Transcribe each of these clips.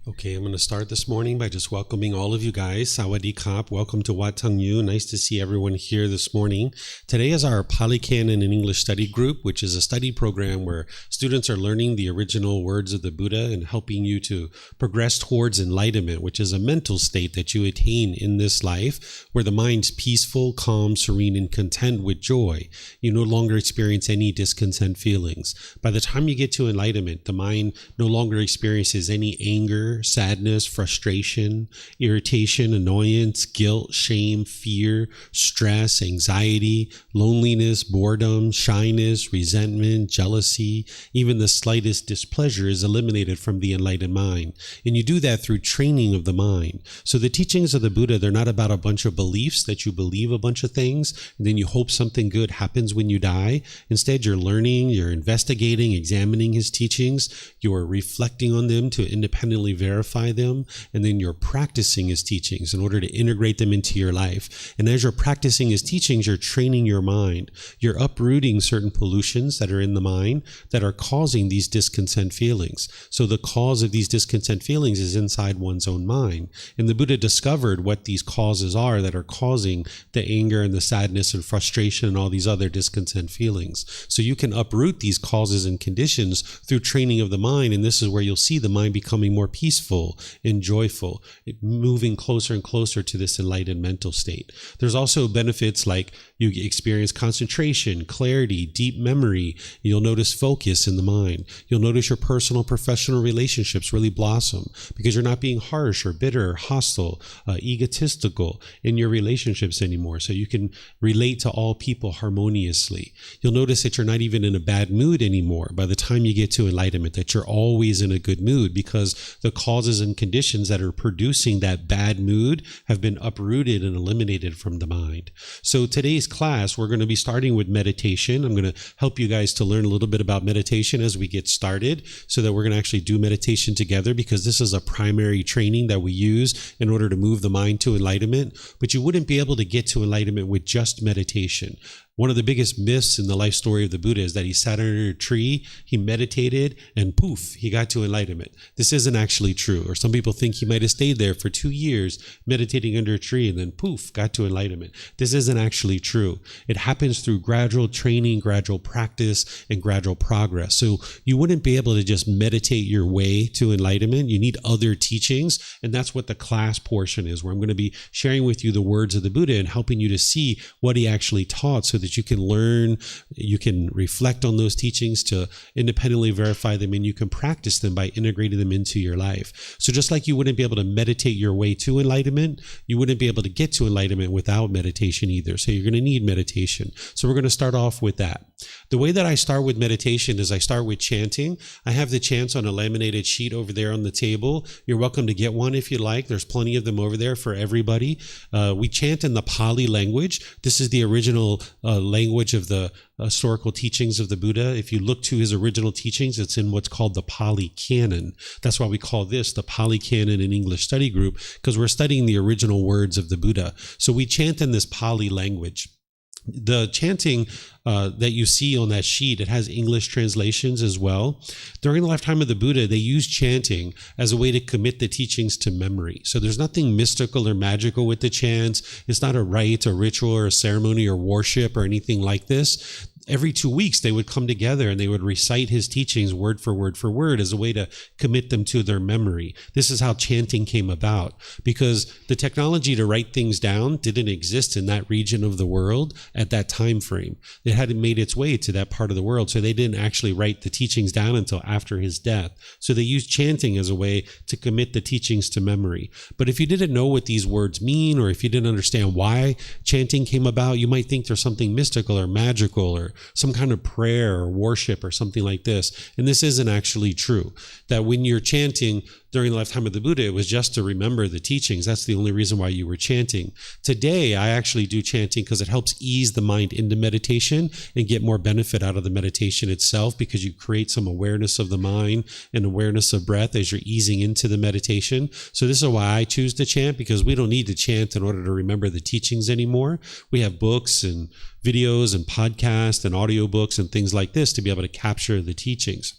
Okay, I'm going to start this morning by just welcoming all of you guys. Sawadee Kap. Welcome to Wat Tung. Nice to see everyone here this morning. Today is our Pali Canon and English study group, which is a study program where students are learning the original words of the Buddha and helping you to progress towards enlightenment, which is a mental state that you attain in this life where the mind's peaceful, calm, serene, and content with joy. You no longer experience any discontent feelings. By the time you get to enlightenment, the mind no longer experiences any anger, sadness, frustration, irritation, annoyance, guilt, shame, fear, stress, anxiety, loneliness, boredom, shyness, resentment, jealousy. Even the slightest displeasure is eliminated from the enlightened mind. And you do that through training of the mind. So the teachings of the Buddha, they're not about a bunch of beliefs that you believe a bunch of things and then you hope something good happens when you die. Instead, you're learning, you're investigating, examining his teachings, you're reflecting on them to independently verify them, and then you're practicing his teachings in order to integrate them into your life. And as you're practicing his teachings, you're training your mind. You're uprooting certain pollutions that are in the mind that are causing these discontent feelings. So the cause of these discontent feelings is inside one's own mind. And the Buddha discovered what these causes are that are causing the anger and the sadness and frustration and all these other discontent feelings. So you can uproot these causes and conditions through training of the mind, and this is where you'll see the mind becoming more peaceful and joyful, moving closer and closer to this enlightened mental state. There's also benefits like you experience concentration, clarity, deep memory. You'll notice focus in the mind. You'll notice your personal, professional relationships really blossom because you're not being harsh or bitter or hostile, egotistical in your relationships anymore. So you can relate to all people harmoniously. You'll notice that you're not even in a bad mood anymore by the time you get to enlightenment, that you're always in a good mood because the causes and conditions that are producing that bad mood have been uprooted and eliminated from the mind. So today's class, we're going to be starting with meditation. I'm going to help you guys to learn a little bit about meditation as we get started so that we're going to actually do meditation together because this is a primary training that we use in order to move the mind to enlightenment. But you wouldn't be able to get to enlightenment with just meditation. One of the biggest myths in the life story of the Buddha is that he sat under a tree, he meditated, and poof, he got to enlightenment. This isn't actually true. Or some people think he might have stayed there for 2 years meditating under a tree and then poof, got to enlightenment. This isn't actually true. It happens through gradual training, gradual practice, and gradual progress. So you wouldn't be able to just meditate your way to enlightenment. You need other teachings, and that's what the class portion is, where I'm going to be sharing with you the words of the Buddha and helping you to see what he actually taught so that you can learn, you can reflect on those teachings to independently verify them, and you can practice them by integrating them into your life. So just like you wouldn't be able to meditate your way to enlightenment, you wouldn't be able to get to enlightenment without meditation either. So you're going to need meditation. So we're going to start off with that. The way that I start with meditation is I start with chanting. I have the chants on a laminated sheet over there on the table. You're welcome to get one if you like. There's plenty of them over there for everybody. We chant in the Pali language. This is the original language of the historical teachings of the Buddha. If you look to his original teachings, it's in what's called the Pali Canon. That's why we call this the Pali Canon and English Study Group, because we're studying the original words of the Buddha. So we chant in this Pali language. The chanting that you see on that sheet, it has English translations as well. During the lifetime of the Buddha, they used chanting as a way to commit the teachings to memory. So there's nothing mystical or magical with the chants. It's not a rite, a ritual, or a ceremony, or worship, or anything like this. Every 2 weeks, they would come together and they would recite his teachings word for word as a way to commit them to their memory. This is how chanting came about, because the technology to write things down didn't exist in that region of the world at that time frame. It hadn't made its way to that part of the world, so they didn't actually write the teachings down until after his death. So they used chanting as a way to commit the teachings to memory. But if you didn't know what these words mean, or if you didn't understand why chanting came about, you might think there's something mystical or magical or some kind of prayer or worship or something like this. And this isn't actually true. That when you're chanting during the lifetime of the Buddha, it was just to remember the teachings. That's the only reason why you were chanting. Today, I actually do chanting because it helps ease the mind into meditation and get more benefit out of the meditation itself, because you create some awareness of the mind and awareness of breath as you're easing into the meditation. So this is why I choose to chant, because we don't need to chant in order to remember the teachings anymore. We have books and videos and podcasts and audiobooks and things like this to be able to capture the teachings.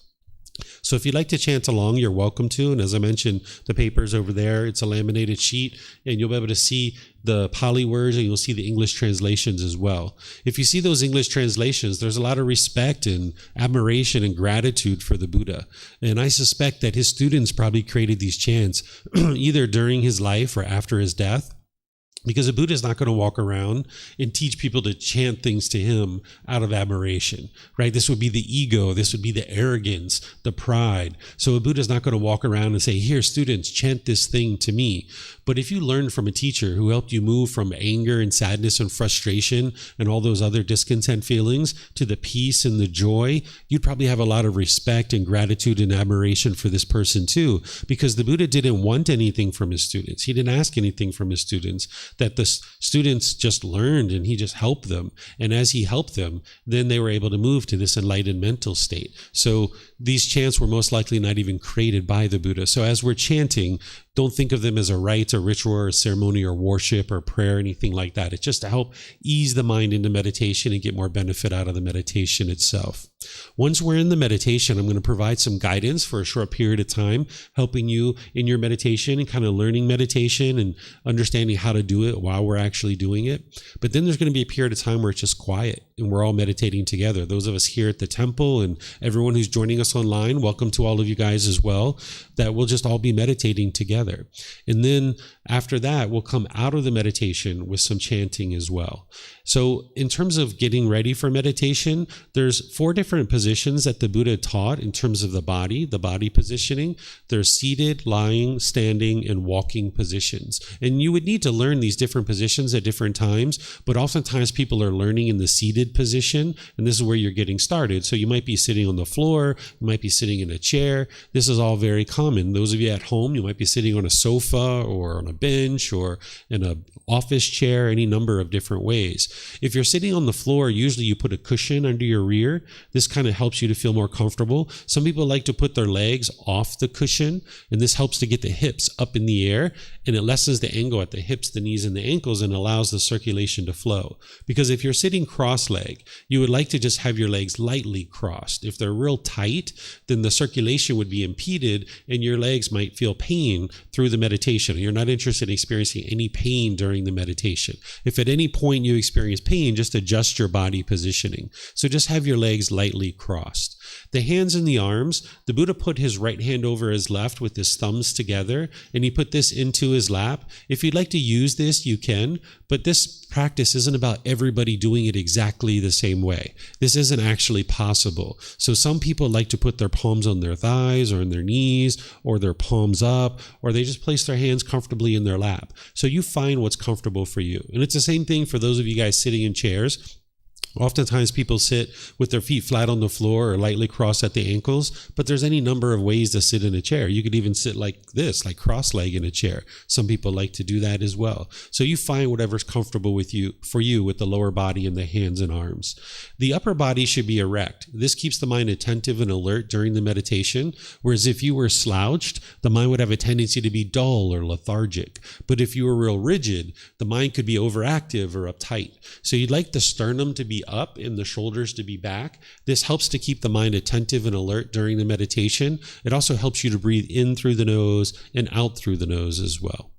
So if you'd like to chant along, you're welcome to. And as I mentioned, the paper's over there. It's a laminated sheet, and you'll be able to see the Pali words, and you'll see the English translations as well. If you see those English translations, there's a lot of respect and admiration and gratitude for the Buddha. And I suspect that his students probably created these chants either during his life or after his death. Because a Buddha is not going to walk around and teach people to chant things to him out of admiration, right? This would be the ego. This would be the arrogance, the pride. So a Buddha is not going to walk around and say, here, students, chant this thing to me. But if you learned from a teacher who helped you move from anger and sadness and frustration and all those other discontent feelings to the peace and the joy, you'd probably have a lot of respect and gratitude and admiration for this person too, because the Buddha didn't want anything from his students. He didn't ask anything from his students. That the students just learned, and he just helped them. And as he helped them, then they were able to move to this enlightened mental state. So these chants were most likely not even created by the Buddha. So as we're chanting, don't think of them as a rite or ritual or ceremony or worship or prayer or anything like that. It's just to help ease the mind into meditation and get more benefit out of the meditation itself. Once we're in the meditation, I'm going to provide some guidance for a short period of time, helping you in your meditation and kind of learning meditation and understanding how to do it while we're actually doing it. But then there's going to be a period of time where it's just quiet and we're all meditating together. Those of us here at the temple and everyone who's joining us online, welcome to all of you guys as well, that we'll just all be meditating together. And then after that, we'll come out of the meditation with some chanting as well. So in terms of getting ready for meditation, there's 4 different positions that the Buddha taught in terms of the body positioning. There's seated, lying, standing, and walking positions. And you would need to learn these different positions at different times, but oftentimes people are learning in the seated position, and this is where you're getting started. So you might be sitting on the floor, you might be sitting in a chair. This is all very common. Those of you at home, you might be sitting on a sofa or on a bench or in an office chair, any number of different ways. If you're sitting on the floor, usually you put a cushion under your rear. This kind of helps you to feel more comfortable. Some people like to put their legs off the cushion, and this helps to get the hips up in the air, and it lessens the angle at the hips, the knees, and the ankles, and allows the circulation to flow. Because if you're sitting cross-legged, you would like to just have your legs lightly crossed. If they're real tight, then the circulation would be impeded, and your legs might feel pain through the meditation. You're not interested in experiencing any pain during the meditation. If at any point you experience pain, just adjust your body positioning. So just have your legs lightly crossed. The hands and the arms, the Buddha put his right hand over his left with his thumbs together, and he put this into his lap. If you'd like to use this, you can, but this practice isn't about everybody doing it exactly the same way. This isn't actually possible. So some people like to put their palms on their thighs or on their knees or their palms up, or they just place their hands comfortably in their lap. So you find what's comfortable for you. And it's the same thing for those of you guys sitting in chairs. Oftentimes people sit with their feet flat on the floor or lightly crossed at the ankles, but there's any number of ways to sit in a chair. You could even sit like this, like cross-legged in a chair. Some people like to do that as well. So you find whatever's comfortable with you, for you, with the lower body and the hands and arms. The upper body should be erect. This keeps the mind attentive and alert during the meditation, whereas if you were slouched, the mind would have a tendency to be dull or lethargic. But if you were real rigid, the mind could be overactive or uptight. So you'd like the sternum to be up and the shoulders to be back. This helps to keep the mind attentive and alert during the meditation. It also helps you to breathe in through the nose and out through the nose as well.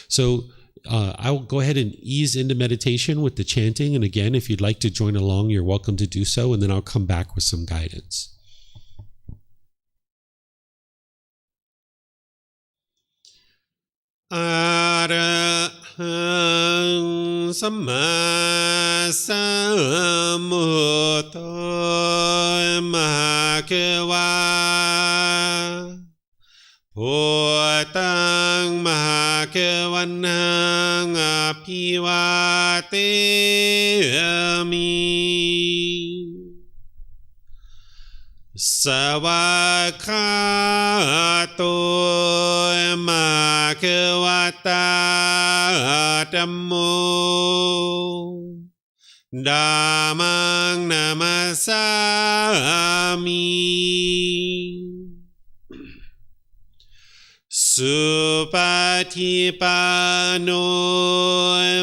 So I'll go ahead and ease into meditation with the chanting. And again, if you'd like to join along, you're welcome to do so. And then I'll come back with some guidance. Arahang Samma Sambuddho Mahakeva Wat Tung Mahakavanang Apivatemi Savakato Mahakavata Dhammo Dhammang Namasami Supatipano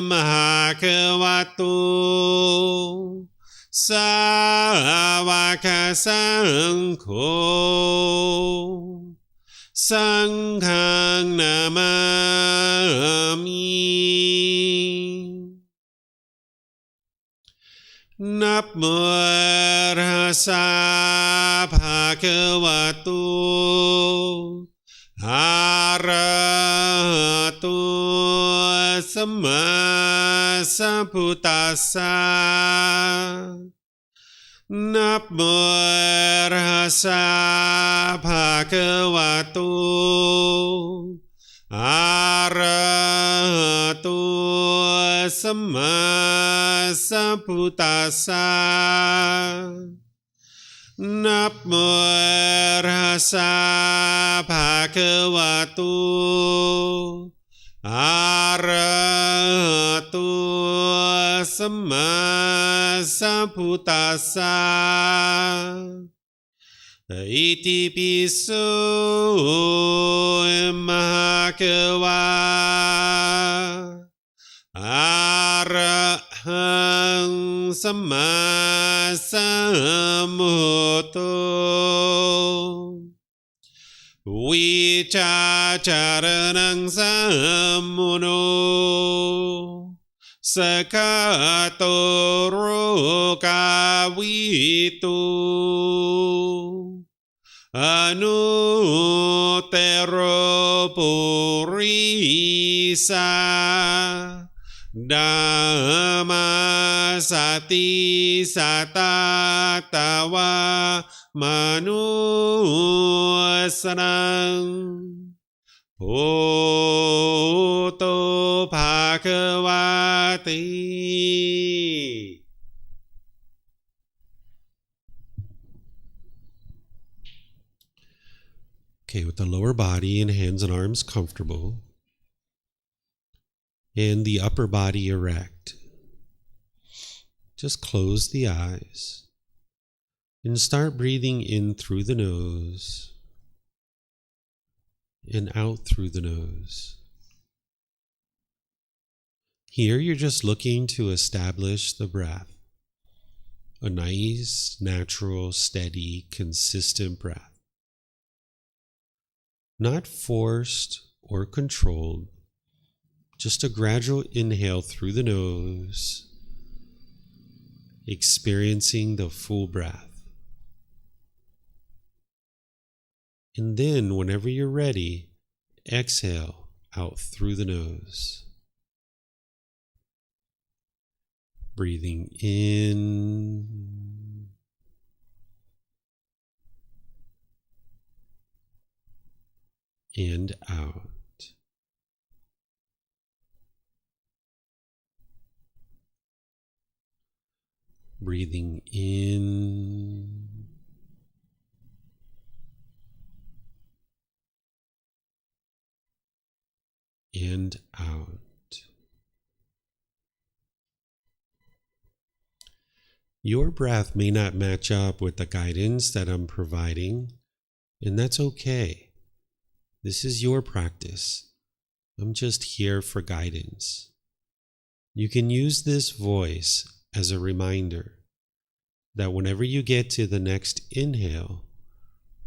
Mahakavato Sāvaka Saṅkho Saṅghang Namami Namo Tassa Bhagavato Arahato Samma Sambuddhassa Namo Tassa Bhagavato Arahato Samma Sambuddhassa Namo Tassa Bhagavato Arahato Samma Sambuddhassa Iti piso Mahakava Arahang Samma Sambuddho Vicacaranang Sammuno Sakato Rokavito Anutero Purisa Dhamma Sati Satatawa Manusanang Bhoto Bhagavati. Okay, with the lower body and hands and arms comfortable, and the upper body erect, just close the eyes and start breathing in through the nose and out through the nose. Here you're just looking to establish the breath, a nice, natural, steady, consistent breath. Not forced or controlled, just a gradual inhale through the nose, experiencing the full breath. And then, whenever you're ready, exhale out through the nose. Breathing in and out. Breathing in and out. Your breath may not match up with the guidance that I'm providing, and that's okay. This is your practice. I'm just here for guidance. You can use this voice as a reminder that whenever you get to the next inhale,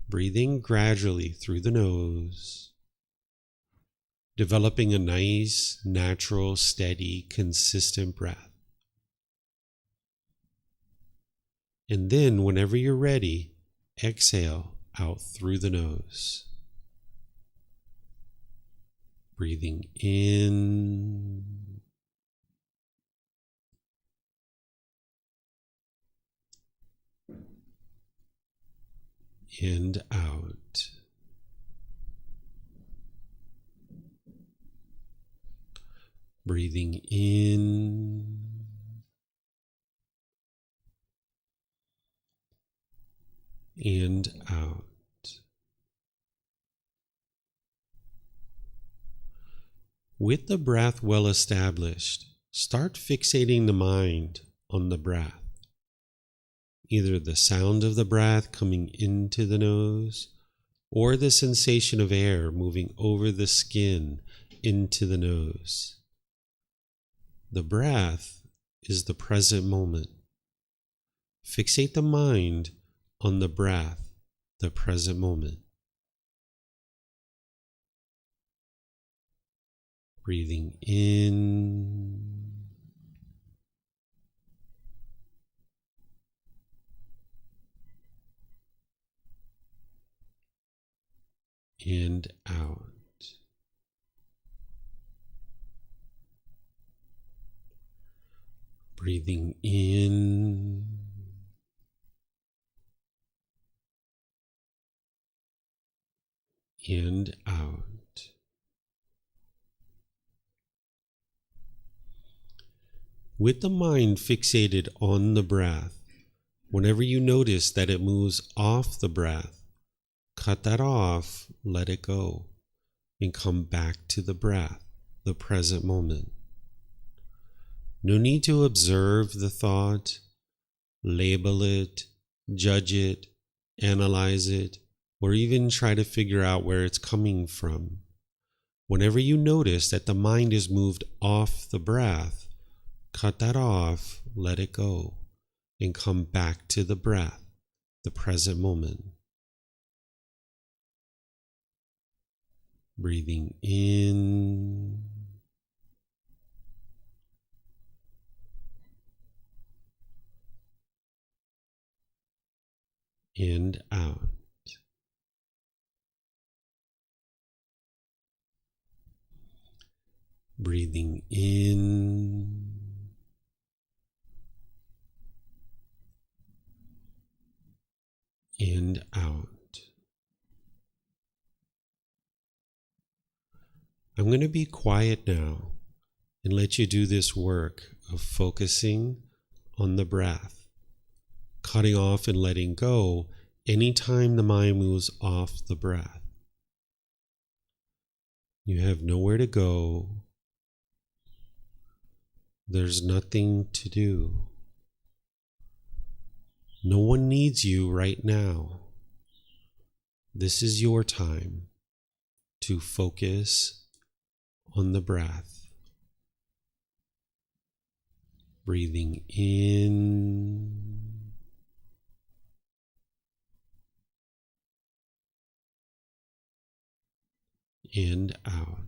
breathing gradually through the nose, developing a nice, natural, steady, consistent breath. And then, whenever you're ready, exhale out through the nose. Breathing in and out. Breathing in and out. With the breath well established, start fixating the mind on the breath. Either the sound of the breath coming into the nose, or the sensation of air moving over the skin into the nose. The breath is the present moment. Fixate the mind on the breath, the present moment. Breathing in and out. Breathing in and out. With the mind fixated on the breath, whenever you notice that it moves off the breath, cut that off, let it go, and come back to the breath, the present moment. No need to observe the thought, label it, judge it, analyze it, or even try to figure out where it's coming from. Whenever you notice that the mind is moved off the breath, cut that off, let it go, and come back to the breath, the present moment. Breathing in and out. Breathing in and out. I'm going to be quiet now and let you do this work of focusing on the breath, cutting off and letting go anytime the mind moves off the breath. You have nowhere to go. There's nothing to do. No one needs you right now. This is your time to focus on the breath. Breathing in and out.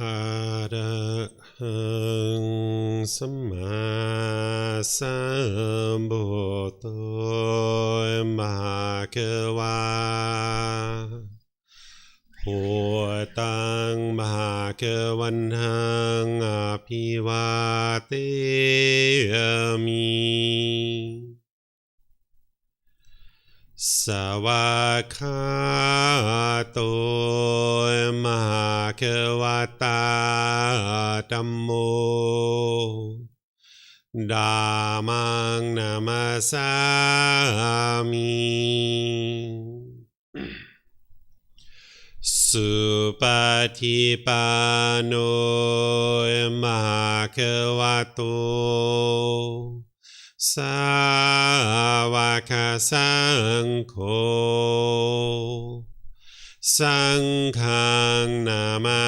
อะระหังสัมมาสัมพุทโธภะคะวาพุทธังภะคะวันตังอภิวาเทมิสวากขาโตมหาควตาธัมโมธัมมังนามัสสามิสุปฏิปันโนมหาควโตสาวกสังโฆสังฆังนามา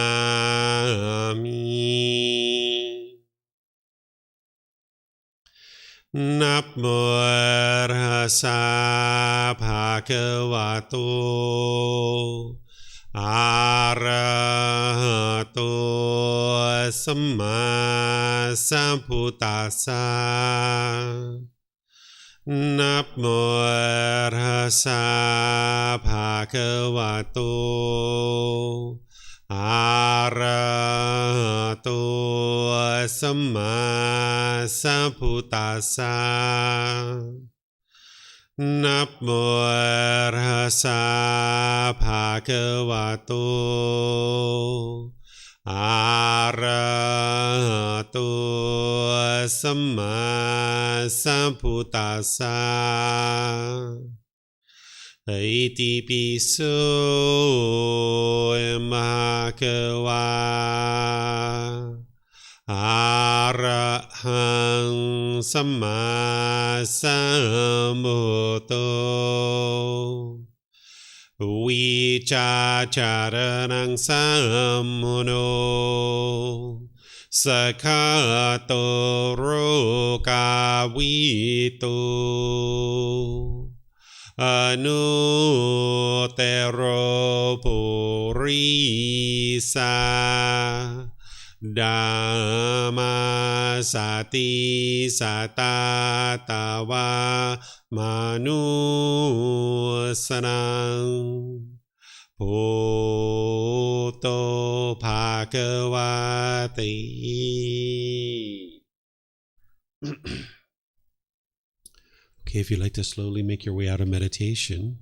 มินับโมตัสสะภะคะวะโตอะระหะโตสัมมาสัมพุทธัสสะนับโมตัสสะภะคะวะโตอะระหะโตสัมมาสัมพุทธัสสะนับโมตัสสะภะคะวะโตอะระหะโตสัมมาสัมพุทธัสสะอิติปิโสภะคะวะอะระหังสัมมาสัมพุทโธวิชาจารณังสัมมุโนสัคคะโตโรกาวิโตอนุเตโรปุริสาธัมมาสติสัตตาตาวามนุสนังพุทโธภะคะวะติ Okay, if you'd like to slowly make your way out of meditation.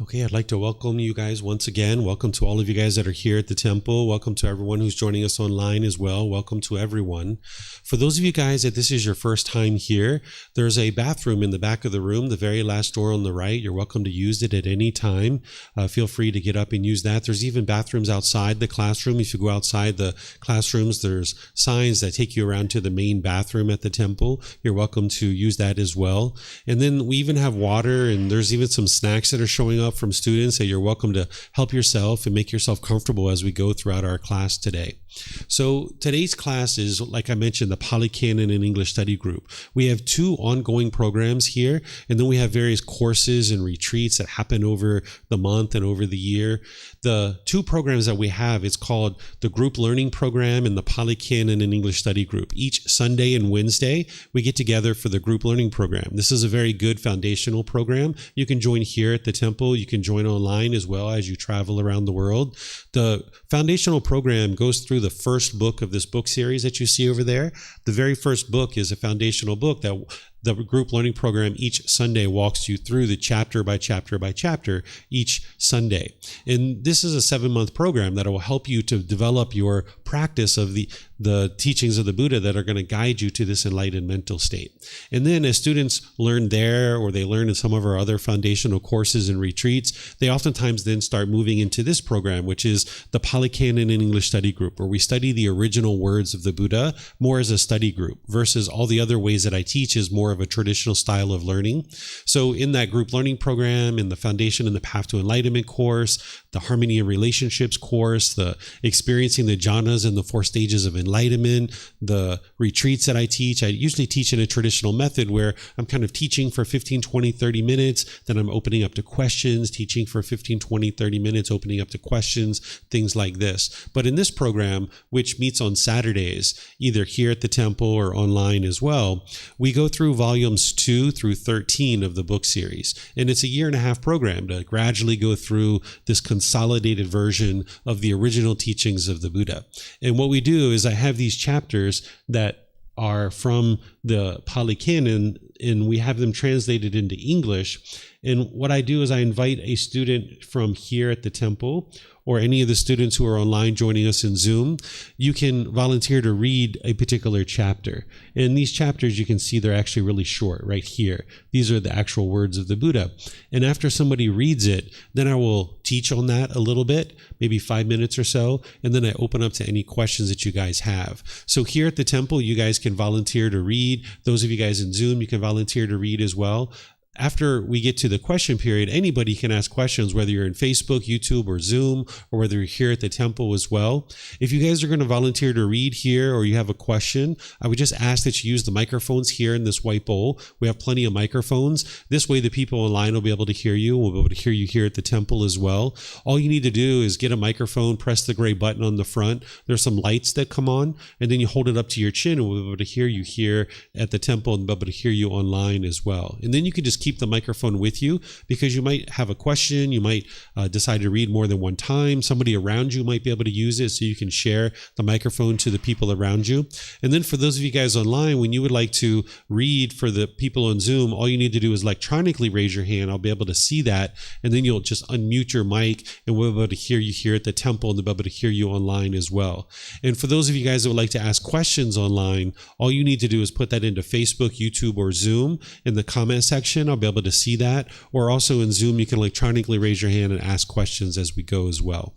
Okay, I'd like to welcome you guys once again. Welcome to all of you guys that are here at the temple. Welcome to everyone who's joining us online as well. Welcome to everyone. For those of you guys that this is your first time here, there's a bathroom in the back of the room, the very last door on the right. You're welcome to use it at any time. Feel free to get up and use that. There's even bathrooms outside the classroom. If you go outside the classrooms, there's signs that take you around to the main bathroom at the temple. You're welcome to use that as well. And then we even have water, and there's even some snacks that are showing up from students that you're welcome to help yourself and make yourself comfortable as we go throughout our class today. So today's class is, like I mentioned, the Pali Canon and English Study Group. We have 2 ongoing programs here, and then we have various courses and retreats that happen over the month and over the year. The 2 programs that we have, it's called the Group Learning Program and the Pali Canon and English Study Group. Each Sunday and Wednesday, we get together for the Group Learning Program. This is a very good foundational program. You can join here at the temple. You can join online as well as you travel around the world. The foundational program goes through the first book of this book series that you see over there. The very first book is a foundational book that the group learning program each Sunday walks you through the chapter by chapter by chapter each Sunday. And this is a 7-month program that will help you to develop your practice of the teachings of the Buddha that are going to guide you to this enlightened mental state. And then as students learn there, or they learn in some of our other foundational courses and retreats, they oftentimes then start moving into this program, which is the Pali Canon and English Study Group, where we study the original words of the Buddha more as a study group versus all the other ways that I teach is more more of a traditional style of learning. So in that group learning program, in the Foundation and the Path to Enlightenment course, the Harmony and Relationships course, the Experiencing the Jhanas and the 4 Stages of Enlightenment, the retreats that I usually teach in a traditional method where I'm kind of teaching for 15, 20, 30 minutes, then I'm opening up to questions, teaching for 15, 20, 30 minutes, opening up to questions, things like this. But in this program, which meets on Saturdays, either here at the temple or online as well, we go through volumes 2 through 13 of the book series. And it's a 1.5-year program to gradually go through this consolidated version of the original teachings of the Buddha. And what we do is I have these chapters that are from the Pali Canon, and we have them translated into English. And what I do is I invite a student from here at the temple, or any of the students who are online joining us in Zoom. You can volunteer to read a particular chapter. And these chapters, you can see they're actually really short right here. These are the actual words of the Buddha. And after somebody reads it, then I will teach on that a little bit, maybe 5 minutes or so. And then I open up to any questions that you guys have. So here at the temple, you guys can volunteer to read. Those of you guys in Zoom, you can volunteer to read as well. After we get to the question period, anybody can ask questions, whether you're in Facebook, YouTube, or Zoom, or whether you're here at the temple as well. If you guys are going to volunteer to read here or you have a question, I would just ask that you use the microphones here in this white bowl. We have plenty of microphones. This way the people online will be able to hear you. We'll be able to hear you here at the temple as well. All you need to do is get a microphone, press the gray button on the front. There's some lights that come on, and then you hold it up to your chin, and we'll be able to hear you here at the temple and be able to hear you online as well. And then you can just keep the microphone with you, because you might have a question, you might decide to read more than one time. Somebody around you might be able to use it, so you can share the microphone to the people around you. And then for those of you guys online, when you would like to read for the people on Zoom, all you need to do is electronically raise your hand. I'll be able to see that, and then you'll just unmute your mic, and we'll be able to hear you here at the temple, and they'll be able to hear you online as well. And for those of you guys that would like to ask questions online, all you need to do is put that into Facebook, YouTube, or Zoom in the comment section. I'll be able to see that. Or also in Zoom, you can electronically raise your hand and ask questions as we go as well.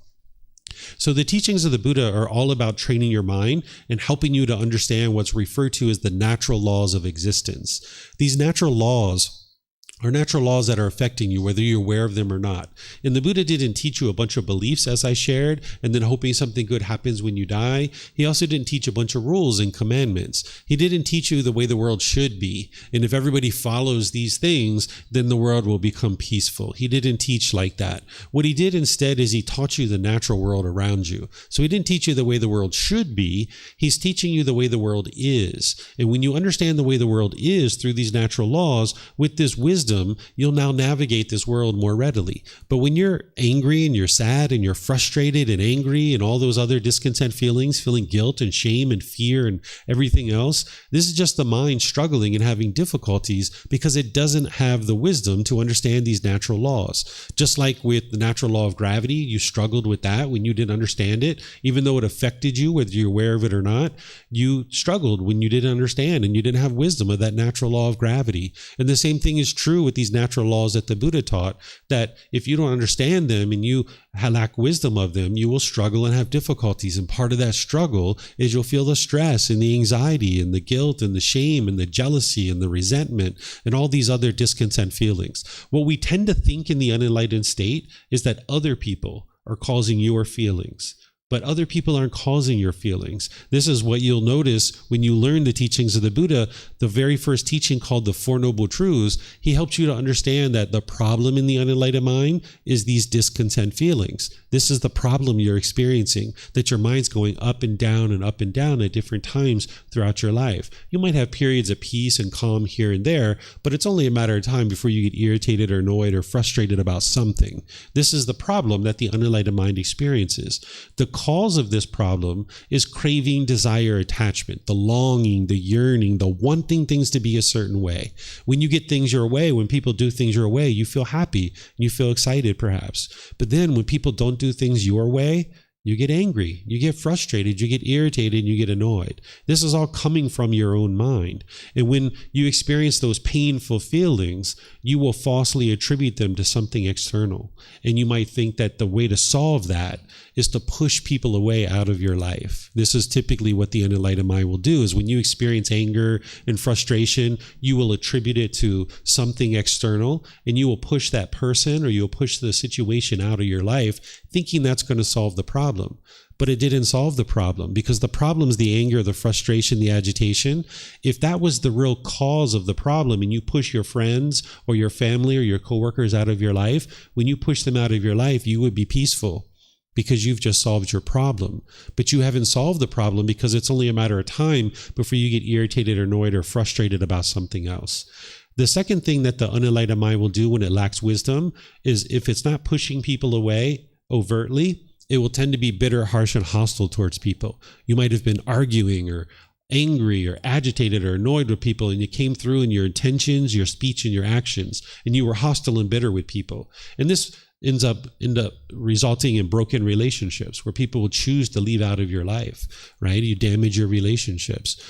So the teachings of the Buddha are all about training your mind and helping you to understand what's referred to as the natural laws of existence. These natural laws are natural laws that are affecting you, whether you're aware of them or not. And the Buddha didn't teach you a bunch of beliefs, as I shared, and then hoping something good happens when you die. He also didn't teach a bunch of rules and commandments. He didn't teach you the way the world should be. And if everybody follows these things, then the world will become peaceful. He didn't teach like that. What he did instead is he taught you the natural world around you. So he didn't teach you the way the world should be. He's teaching you the way the world is. And when you understand the way the world is through these natural laws, with this wisdom, you'll now navigate this world more readily. But when you're angry and you're sad and you're frustrated and angry and all those other discontent feelings, feeling guilt and shame and fear and everything else, this is just the mind struggling and having difficulties because it doesn't have the wisdom to understand these natural laws. Just like with the natural law of gravity, you struggled with that when you didn't understand it. Even though it affected you, whether you're aware of it or not, you struggled when you didn't understand and you didn't have wisdom of that natural law of gravity. And the same thing is true with these natural laws that the Buddha taught, that if you don't understand them and you lack wisdom of them, you will struggle and have difficulties. And part of that struggle is you'll feel the stress and the anxiety and the guilt and the shame and the jealousy and the resentment and all these other discontent feelings. What we tend to think in the unenlightened state is that other people are causing your feelings. But other people aren't causing your feelings. This is what you'll notice when you learn the teachings of the Buddha. The very first teaching, called the Four Noble Truths, he helps you to understand that the problem in the unenlightened mind is these discontent feelings. This is the problem you're experiencing, that your mind's going up and down at different times throughout your life. You might have periods of peace and calm here and there, but it's only a matter of time before you get irritated or annoyed or frustrated about something. This is the problem that the unenlightened mind experiences. The cause of this problem is craving, desire, attachment, the longing, the yearning, the wanting things to be a certain way. When you get things your way, when people do things your way, you feel happy and you feel excited perhaps. But then when people don't do things your way, You get angry, you get frustrated, you get irritated, and you get annoyed. This is all coming from your own mind. And when you experience those painful feelings, you will falsely attribute them to something external. And you might think that the way to solve that is to push people away out of your life. This is typically what the unenlightened mind will do, is when you experience anger and frustration, you will attribute it to something external, and you will push that person or you'll push the situation out of your life, thinking that's going to solve the problem. But it didn't solve the problem, because the problem is the anger, the frustration, the agitation. If that was the real cause of the problem, and you push your friends or your family or your coworkers out of your life, when you push them out of your life, you would be peaceful, because you've just solved your problem. But you haven't solved the problem, because it's only a matter of time before you get irritated or annoyed or frustrated about something else. The second thing that the unenlightened mind will do when it lacks wisdom is, if it's not pushing people away overtly, it will tend to be bitter, harsh, and hostile towards people. You might have been arguing or angry or agitated or annoyed with people, and you came through in your intentions, your speech, and your actions, and you were hostile and bitter with people. And this ends up resulting in broken relationships, where people will choose to leave out of your life, right? You damage your relationships.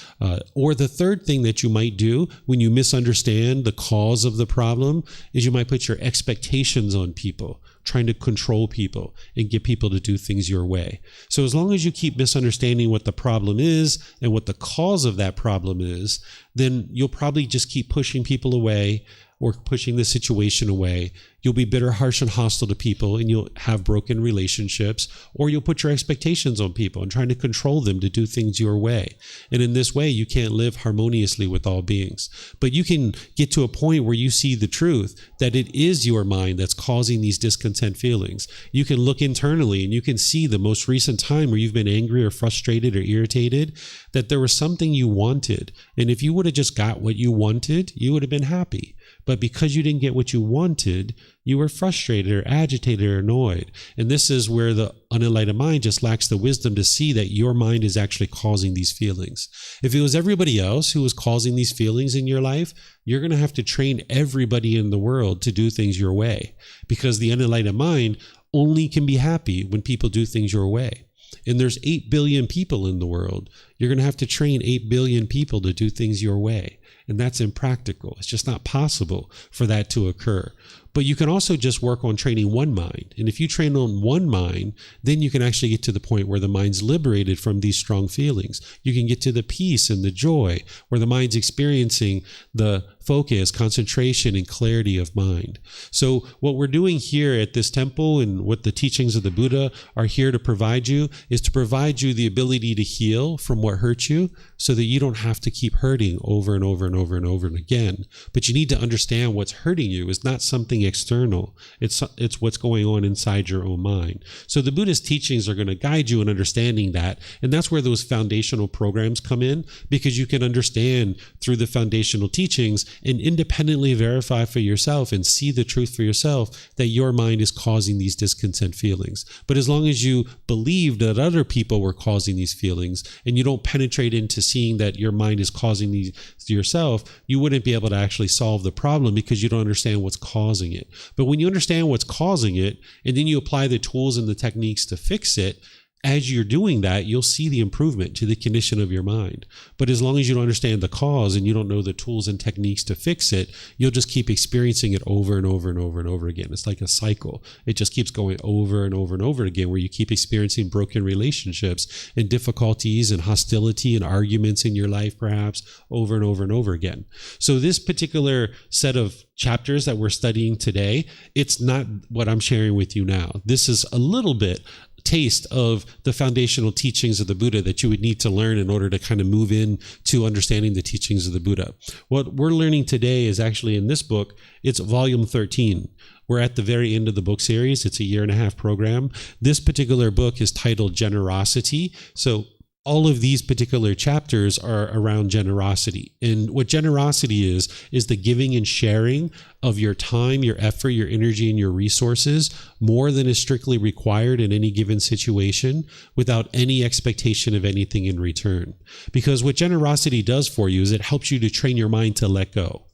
Or the third thing that you might do when you misunderstand the cause of the problem is you might put your expectations on people, trying to control people and get people to do things your way. So as long as you keep misunderstanding what the problem is and what the cause of that problem is, then you'll probably just keep pushing people away or pushing the situation away. You'll be bitter, harsh, and hostile to people, and you'll have broken relationships, or you'll put your expectations on people and trying to control them to do things your way. And in this way, you can't live harmoniously with all beings. But you can get to a point where you see the truth, that it is your mind that's causing these discontent feelings. You can look internally and you can see the most recent time where you've been angry or frustrated or irritated, that there was something you wanted. And if you would have just got what you wanted, you would have been happy. But because you didn't get what you wanted, you were frustrated or agitated or annoyed. And this is where the unenlightened mind just lacks the wisdom to see that your mind is actually causing these feelings. If it was everybody else who was causing these feelings in your life, you're going to have to train everybody in the world to do things your way, because the unenlightened mind only can be happy when people do things your way. And there's 8 billion people in the world. You're going to have to train 8 billion people to do things your way. And that's impractical. It's just not possible for that to occur. But you can also just work on training one mind. And if you train on one mind, then you can actually get to the point where the mind's liberated from these strong feelings. You can get to the peace and the joy, where the mind's experiencing the focus, concentration, and clarity of mind. So what we're doing here at this temple, and what the teachings of the Buddha are here to provide you, is to provide you the ability to heal from what hurt you, so that you don't have to keep hurting over and over and over and over and again. But you need to understand what's hurting you is not something external. It's what's going on inside your own mind. So the Buddha's teachings are going to guide you in understanding that. And that's where those foundational programs come in, because you can understand through the foundational teachings and independently verify for yourself and see the truth for yourself that your mind is causing these discontent feelings. But as long as you believe that other people were causing these feelings, and you don't penetrate into seeing that your mind is causing these yourself, you wouldn't be able to actually solve the problem, because you don't understand what's causing it. But when you understand what's causing it, and then you apply the tools and the techniques to fix it, as you're doing that, you'll see the improvement to the condition of your mind. But as long as you don't understand the cause and you don't know the tools and techniques to fix it, you'll just keep experiencing it over and over and over and over again. It's like a cycle. It just keeps going over and over and over again, where you keep experiencing broken relationships and difficulties and hostility and arguments in your life, perhaps over and over and over again. So this particular set of chapters that we're studying today, it's not what I'm sharing with you now. This is a little bit taste of the foundational teachings of the Buddha that you would need to learn in order to kind of move in to understanding the teachings of the Buddha. What we're learning today is actually in this book. It's volume 13. We're at the very end of the book series. It's a 1.5-year program. This particular book is titled Generosity. So all of these particular chapters are around generosity. And what generosity is the giving and sharing of your time, your effort, your energy, and your resources more than is strictly required in any given situation, without any expectation of anything in return. Because what generosity does for you is it helps you to train your mind to let go.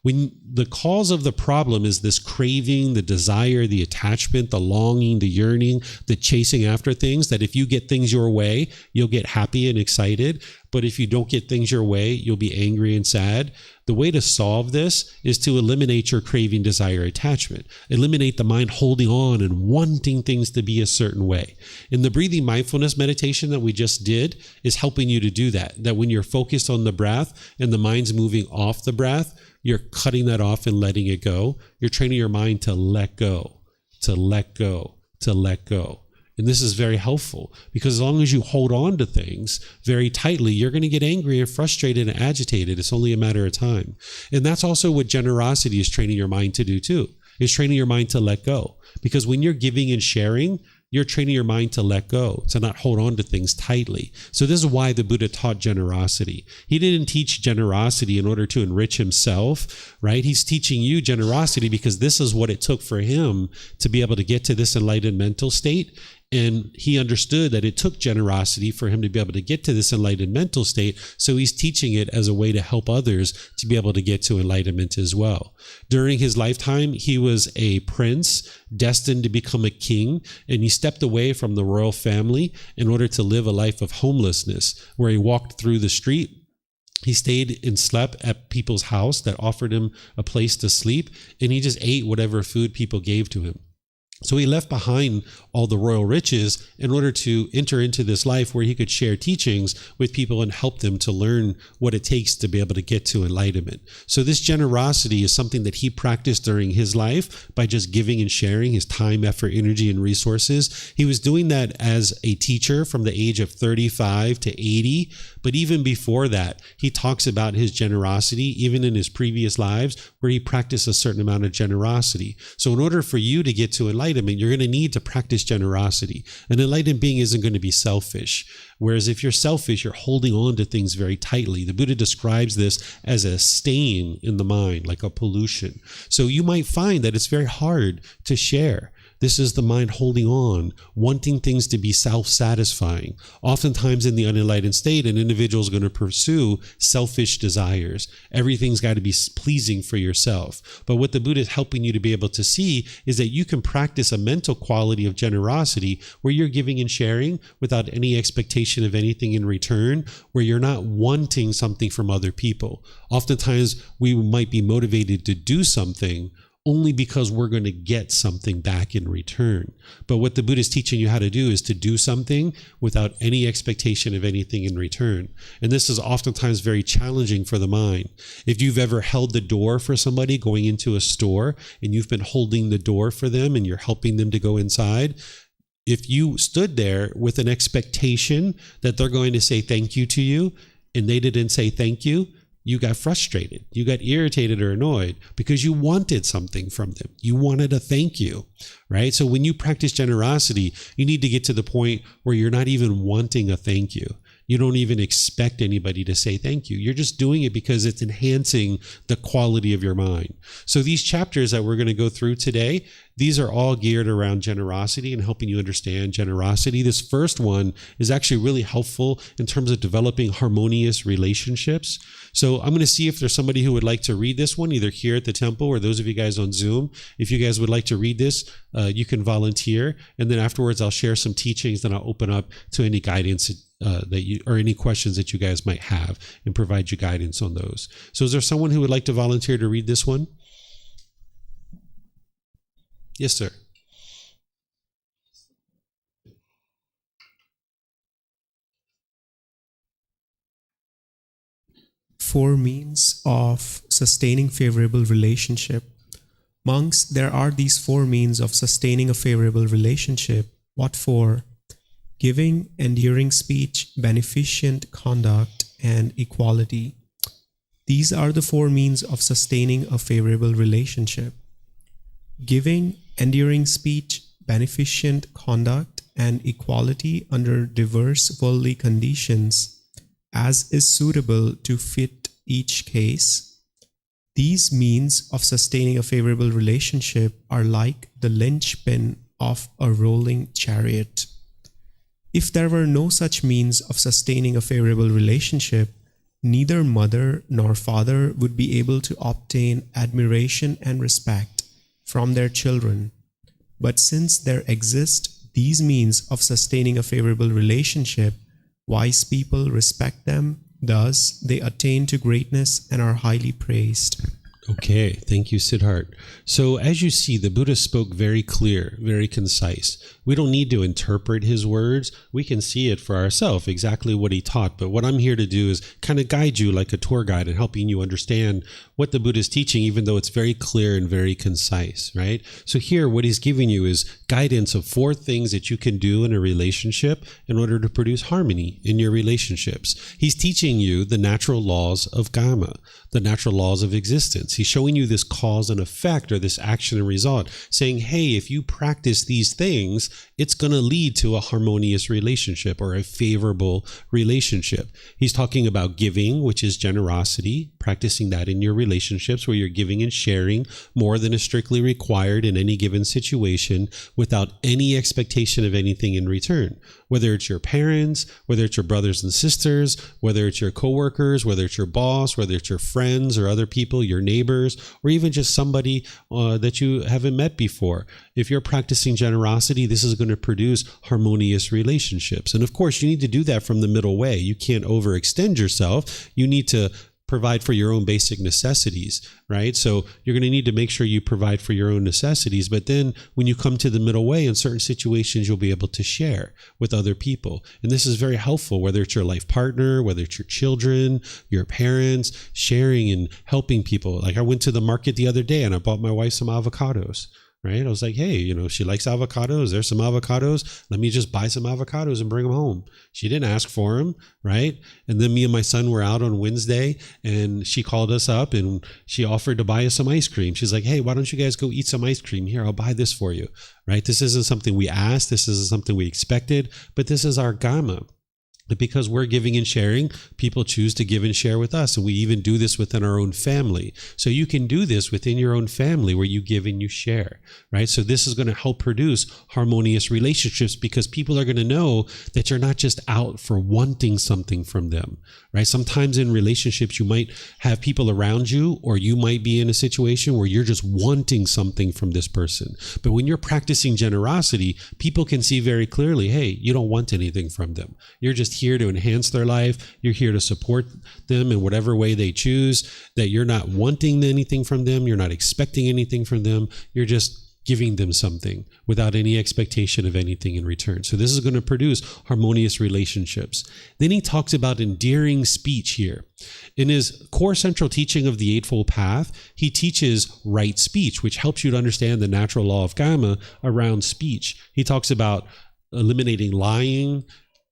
When the cause of the problem is this craving, the desire, the attachment, the longing, the yearning, the chasing after things, that if you get things your way, you'll get happy and excited. But if you don't get things your way, you'll be angry and sad. The way to solve this is to eliminate your craving, desire, attachment. Eliminate the mind holding on and wanting things to be a certain way. And the breathing mindfulness meditation that we just did is helping you to do that. That when you're focused on the breath and the mind's moving off the breath, you're cutting that off and letting it go. You're training your mind to let go, to let go, to let go. And this is very helpful because as long as you hold on to things very tightly, you're going to get angry and frustrated and agitated. It's only a matter of time. And that's also what generosity is training your mind to do too. It's training your mind to let go. Because when you're giving and sharing, you're training your mind to let go, to not hold on to things tightly. So this is why the Buddha taught generosity. He didn't teach generosity in order to enrich himself, right? He's teaching you generosity because this is what it took for him to be able to get to this enlightened mental state. And he understood that it took generosity for him to be able to get to this enlightened mental state. So he's teaching it as a way to help others to be able to get to enlightenment as well. During his lifetime, he was a prince destined to become a king. And he stepped away from the royal family in order to live a life of homelessness, where he walked through the street. He stayed and slept at people's house that offered him a place to sleep. And he just ate whatever food people gave to him. So he left behind all the royal riches in order to enter into this life where he could share teachings with people and help them to learn what it takes to be able to get to enlightenment. So this generosity is something that he practiced during his life by just giving and sharing his time, effort, energy, and resources. He was doing that as a teacher from the age of 35 to 80. But even before that, he talks about his generosity, even in his previous lives, where he practiced a certain amount of generosity. So in order for you to get to enlightenment, you're going to need to practice generosity. An enlightened being isn't going to be selfish. Whereas if you're selfish, you're holding on to things very tightly. The Buddha describes this as a stain in the mind, like a pollution. So you might find that it's very hard to share. This is the mind holding on, wanting things to be self-satisfying. Oftentimes in the unenlightened state, an individual is going to pursue selfish desires. Everything's got to be pleasing for yourself. But what the Buddha is helping you to be able to see is that you can practice a mental quality of generosity where you're giving and sharing without any expectation of anything in return, where you're not wanting something from other people. Oftentimes we might be motivated to do something only because we're going to get something back in return. But what the Buddha is teaching you how to do is to do something without any expectation of anything in return. And this is oftentimes very challenging for the mind. If you've ever held the door for somebody going into a store and you've been holding the door for them and you're helping them to go inside, if you stood there with an expectation that they're going to say thank you to you and they didn't say thank you, you got frustrated, you got irritated or annoyed because you wanted something from them. You wanted a thank you, right? So when you practice generosity, you need to get to the point where you're not even wanting a thank you. You don't even expect anybody to say thank you. You're just doing it because it's enhancing the quality of your mind. So these chapters that we're going to go through today, these are all geared around generosity and helping you understand generosity. This first one is actually really helpful in terms of developing harmonious relationships. So I'm going to see if there's somebody who would like to read this one, either here at the temple or those of you guys on Zoom. If you guys would like to read this, you can volunteer. And then afterwards, I'll share some teachings, then I'll open up to any guidance that you, or any questions that you guys might have and provide you guidance on those. So is there someone who would like to volunteer to read this one? Yes, sir. Four means of sustaining favorable relationship. Monks, there are these four means of sustaining a favorable relationship. What for? Giving, enduring speech, beneficent conduct, and equality. These are the four means of sustaining a favorable relationship. Giving, enduring speech, beneficent conduct, and equality under diverse worldly conditions, as is suitable to fit each case. These means of sustaining a favorable relationship are like the linchpin of a rolling chariot. If there were no such means of sustaining a favorable relationship, neither mother nor father would be able to obtain admiration and respect from their children. But since there exist these means of sustaining a favorable relationship, wise people respect them. Thus, they attain to greatness and are highly praised. Okay, thank you, Siddharth. So as you see, the Buddha spoke very clear, very concise. We don't need to interpret his words. We can see it for ourselves, exactly what he taught. But what I'm here to do is kind of guide you like a tour guide and helping you understand what the Buddha is teaching, even though it's very clear and very concise, right? So here, what he's giving you is guidance of 4 things that you can do in a relationship in order to produce harmony in your relationships. He's teaching you the natural laws of Gama, the natural laws of existence. He's showing you this cause and effect, or this action and result, saying, hey, if you practice these things, it's going to lead to a harmonious relationship or a favorable relationship. He's talking about giving, which is generosity, practicing that in your relationships where you're giving and sharing more than is strictly required in any given situation without any expectation of anything in return. Whether it's your parents, whether it's your brothers and sisters, whether it's your coworkers, whether it's your boss, whether it's your friends or other people, your neighbors, or even just somebody that you haven't met before. If you're practicing generosity, this is going to produce harmonious relationships. And of course, you need to do that from the middle way. You can't overextend yourself. You need to provide for your own basic necessities, right? So you're going to need to make sure you provide for your own necessities. But then when you come to the middle way, in certain situations, you'll be able to share with other people. And this is very helpful, whether it's your life partner, whether it's your children, your parents, sharing and helping people. Like I went to the market the other day and I bought my wife some avocados. Right? I was like, hey, she likes avocados. There's some avocados. Let me just buy some avocados and bring them home. She didn't ask for them, right? And then me and my son were out on Wednesday and she called us up and she offered to buy us some ice cream. She's like, hey, why don't you guys go eat some ice cream? Here, I'll buy this for you, right? This isn't something we asked. This isn't something we expected, but this is our Gama. Because we're giving and sharing, people choose to give and share with us. And we even do this within our own family. So you can do this within your own family where you give and you share, right? So this is going to help produce harmonious relationships because people are going to know that you're not just out for wanting something from them, right? Sometimes in relationships, you might have people around you, or you might be in a situation where you're just wanting something from this person. But when you're practicing generosity, people can see very clearly, hey, you don't want anything from them. You're just here to enhance their life. You're here to support them in whatever way they choose, that you're not wanting anything from them. You're not expecting anything from them. You're just giving them something without any expectation of anything in return. So this is going to produce harmonious relationships. Then he talks about endearing speech here. In his core central teaching of the Eightfold Path, he teaches right speech, which helps you to understand the natural law of Gama around speech. He talks about eliminating lying,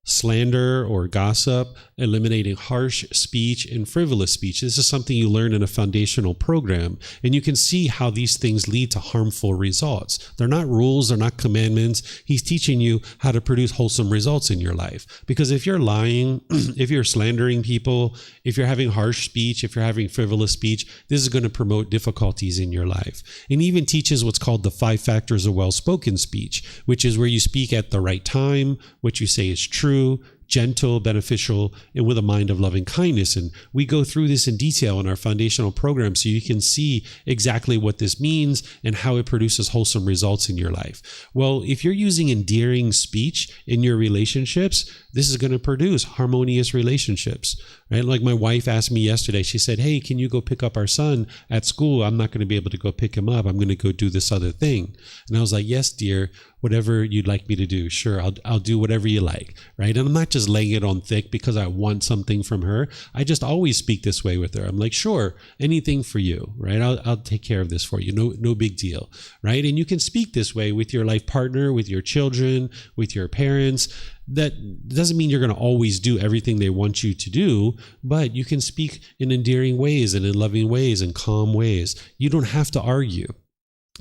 slander or gossip, eliminating harsh speech and frivolous speech. This is something you learn in a foundational program, and you can see how these things lead to harmful results. They're not rules, they're not commandments. He's teaching you how to produce wholesome results in your life. Because if you're lying, if you're slandering people, if you're having harsh speech, if you're having frivolous speech, this is going to promote difficulties in your life. And he even teaches what's called the 5 factors of well-spoken speech, which is where you speak at the right time, what you say is true, gentle, beneficial, and with a mind of loving kindness. And we go through this in detail in our foundational program so you can see exactly what this means and how it produces wholesome results in your life. Well, if you're using endearing speech in your relationships, this is going to produce harmonious relationships, right? Like my wife asked me yesterday, she said, hey, can you go pick up our son at school? I'm not going to be able to go pick him up. I'm going to go do this other thing. And I was like, yes, dear, whatever you'd like me to do. Sure, I'll do whatever you like, right? And I'm not just laying it on thick because I want something from her. I just always speak this way with her. I'm like, sure, anything for you, right? I'll take care of this for you. No big deal, right? And you can speak this way with your life partner, with your children, with your parents. That doesn't mean you're going to always do everything they want you to do, but you can speak in endearing ways and in loving ways and calm ways. You don't have to argue.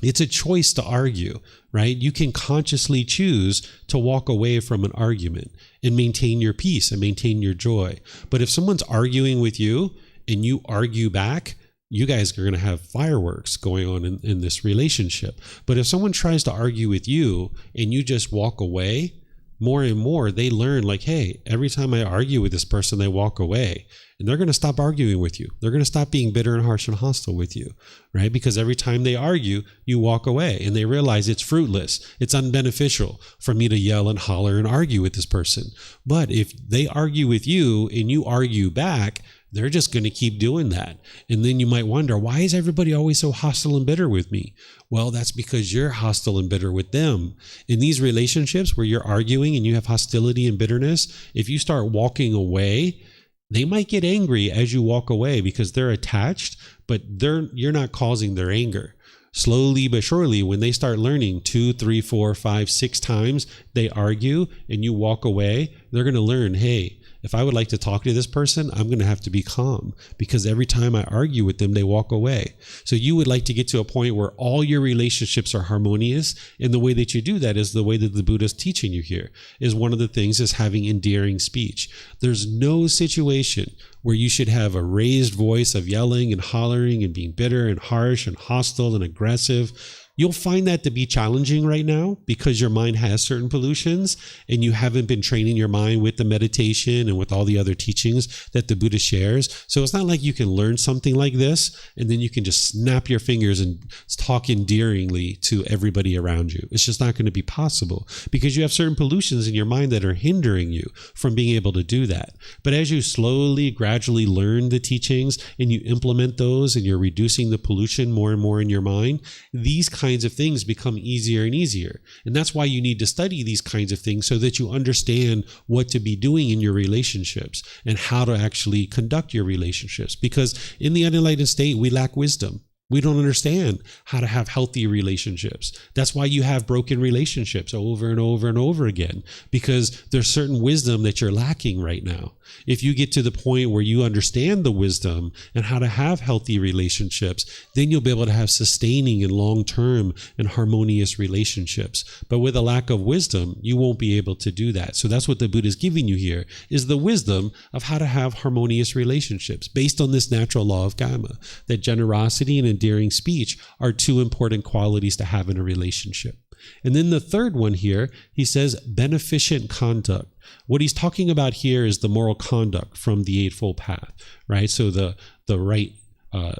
It's a choice to argue, right? You can consciously choose to walk away from an argument and maintain your peace and maintain your joy. But if someone's arguing with you and you argue back, you guys are going to have fireworks going on in this relationship. But if someone tries to argue with you and you just walk away, more and more, they learn like, hey, every time I argue with this person, they walk away. And they're going to stop arguing with you. They're going to stop being bitter and harsh and hostile with you, right? Because every time they argue, you walk away and they realize it's fruitless. It's unbeneficial for me to yell and holler and argue with this person. But if they argue with you and you argue back, they're just going to keep doing that. And then you might wonder, why is everybody always so hostile and bitter with me? Well, that's because you're hostile and bitter with them. In these relationships where you're arguing and you have hostility and bitterness, if you start walking away, they might get angry as you walk away because they're attached, but you're not causing their anger. Slowly but surely, when they start learning 2, 3, 4, 5, 6 times, they argue and you walk away, they're going to learn, hey, if I would like to talk to this person, I'm going to have to be calm because every time I argue with them, they walk away. So you would like to get to a point where all your relationships are harmonious. And the way that you do that is the way that the Buddha is teaching you here is one of the things is having endearing speech. There's no situation where you should have a raised voice of yelling and hollering and being bitter and harsh and hostile and aggressive. You'll find that to be challenging right now because your mind has certain pollutions and you haven't been training your mind with the meditation and with all the other teachings that the Buddha shares. So it's not like you can learn something like this and then you can just snap your fingers and talk endearingly to everybody around you. It's just not going to be possible because you have certain pollutions in your mind that are hindering you from being able to do that. But as you slowly, gradually learn the teachings and you implement those and you're reducing the pollution more and more in your mind, these kinds of things become easier and easier. And that's why you need to study these kinds of things so that you understand what to be doing in your relationships and how to actually conduct your relationships. Because in the unenlightened state, we lack wisdom. We don't understand how to have healthy relationships. That's why you have broken relationships over and over and over again, because there's certain wisdom that you're lacking right now. If you get to the point where you understand the wisdom and how to have healthy relationships, then you'll be able to have sustaining and long-term and harmonious relationships. But with a lack of wisdom, you won't be able to do that. So that's what the Buddha is giving you here, is the wisdom of how to have harmonious relationships based on this natural law of karma, that generosity and endearing speech are 2 important qualities to have in a relationship. And then the third one here, he says beneficent conduct. What he's talking about here is the moral conduct from the Eightfold Path, right? So the right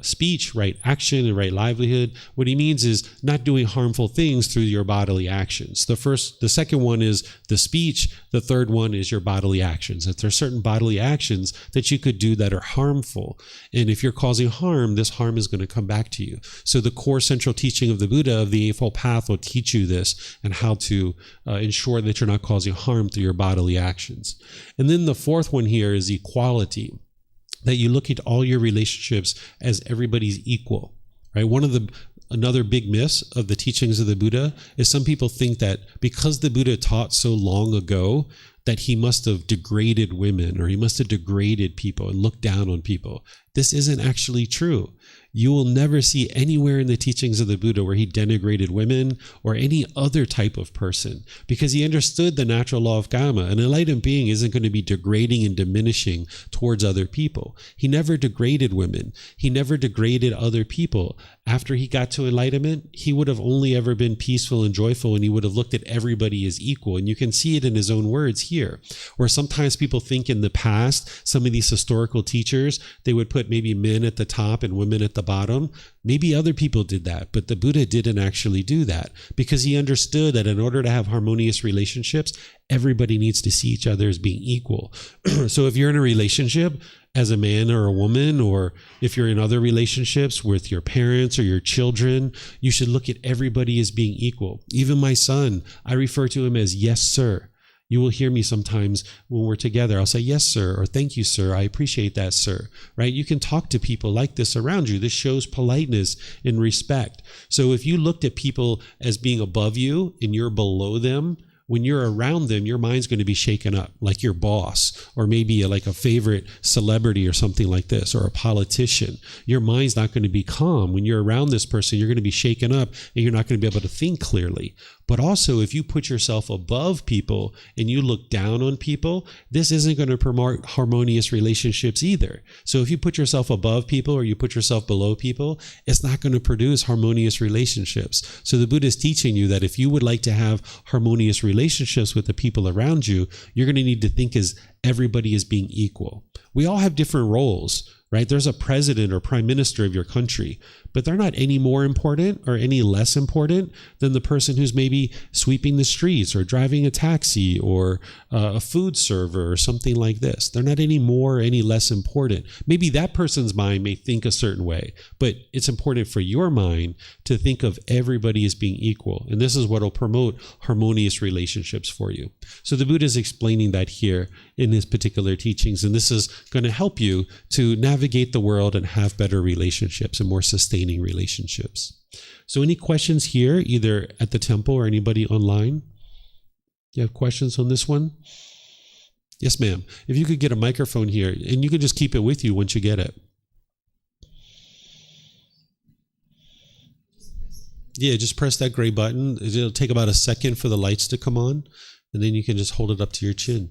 speech, right action, and right livelihood. What he means is not doing harmful things through your bodily actions. The second one is the speech. The third one is your bodily actions. That there are certain bodily actions that you could do that are harmful. And if you're causing harm, this harm is going to come back to you. So the core central teaching of the Buddha of the Eightfold Path will teach you this and how to ensure that you're not causing harm through your bodily actions. And then the fourth one here is equality. That you look at all your relationships as everybody's equal, right? Another big myth of the teachings of the Buddha is some people think that because the Buddha taught so long ago that he must have degraded women or he must have degraded people and looked down on people. This isn't actually true. You will never see anywhere in the teachings of the Buddha where he denigrated women or any other type of person, because he understood the natural law of karma. An enlightened being isn't going to be degrading and diminishing towards other people. He never degraded women. He never degraded other people. After he got to enlightenment, he would have only ever been peaceful and joyful, and he would have looked at everybody as equal. And you can see it in his own words here, where sometimes people think in the past, some of these historical teachers, they would put maybe men at the top and women at the bottom. Maybe other people did that, but the Buddha didn't actually do that, because he understood that in order to have harmonious relationships, everybody needs to see each other as being equal. So if you're in a relationship as a man or a woman, or if you're in other relationships with your parents or your children, you should look at everybody as being equal. Even my son, I refer to him as yes, sir. You will hear me sometimes when we're together. I'll say, yes, sir, or thank you, sir. I appreciate that, sir, right? You can talk to people like this around you. This shows politeness and respect. So if you looked at people as being above you and you're below them, when you're around them, your mind's going to be shaken up, like your boss, or maybe like a favorite celebrity or something like this, or a politician. Your mind's not going to be calm. When you're around this person, you're going to be shaken up and you're not going to be able to think clearly. But also, if you put yourself above people and you look down on people, this isn't going to promote harmonious relationships either. So if you put yourself above people or you put yourself below people, it's not going to produce harmonious relationships. So the Buddha is teaching you that if you would like to have harmonious relationships with the people around you, you're going to need to think as everybody as being equal. We all have different roles, right? There's a president or prime minister of your country, but they're not any more important or any less important than the person who's maybe sweeping the streets or driving a taxi or a food server or something like this. They're not any more or any less important. Maybe that person's mind may think a certain way, but it's important for your mind to think of everybody as being equal. And this is what will promote harmonious relationships for you. So the Buddha is explaining that here in his particular teachings, and this is going to help you to navigate the world and have better relationships and more sustaining relationships. So any questions here, either at the temple or anybody online? You have questions on this one? Yes, ma'am. If you could get a microphone here, and you can just keep it with you once you get it. Yeah, just press that gray button. It'll take about a second for the lights to come on, and then you can just hold it up to your chin.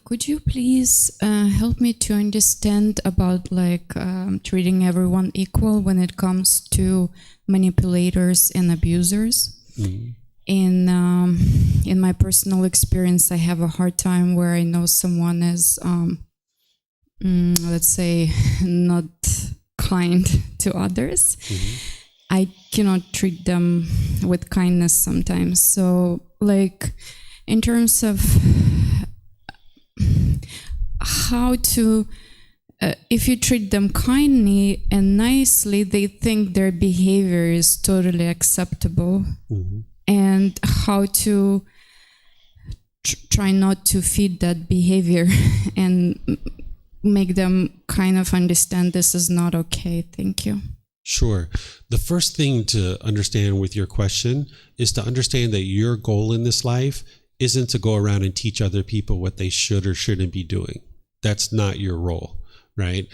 Could you please help me to understand about treating everyone equal when it comes to manipulators and abusers? Mm-hmm. In my personal experience, I have a hard time where I know someone is, let's say, not kind to others. Mm-hmm. I cannot treat them with kindness sometimes. So, in terms of how to, if you treat them kindly and nicely, they think their behavior is totally acceptable. Mm-hmm. And how to try not to feed that behavior and make them kind of understand this is not okay. Thank you. Sure. The first thing to understand with your question is to understand that your goal in this life isn't to go around and teach other people what they should or shouldn't be doing. That's not your role, right?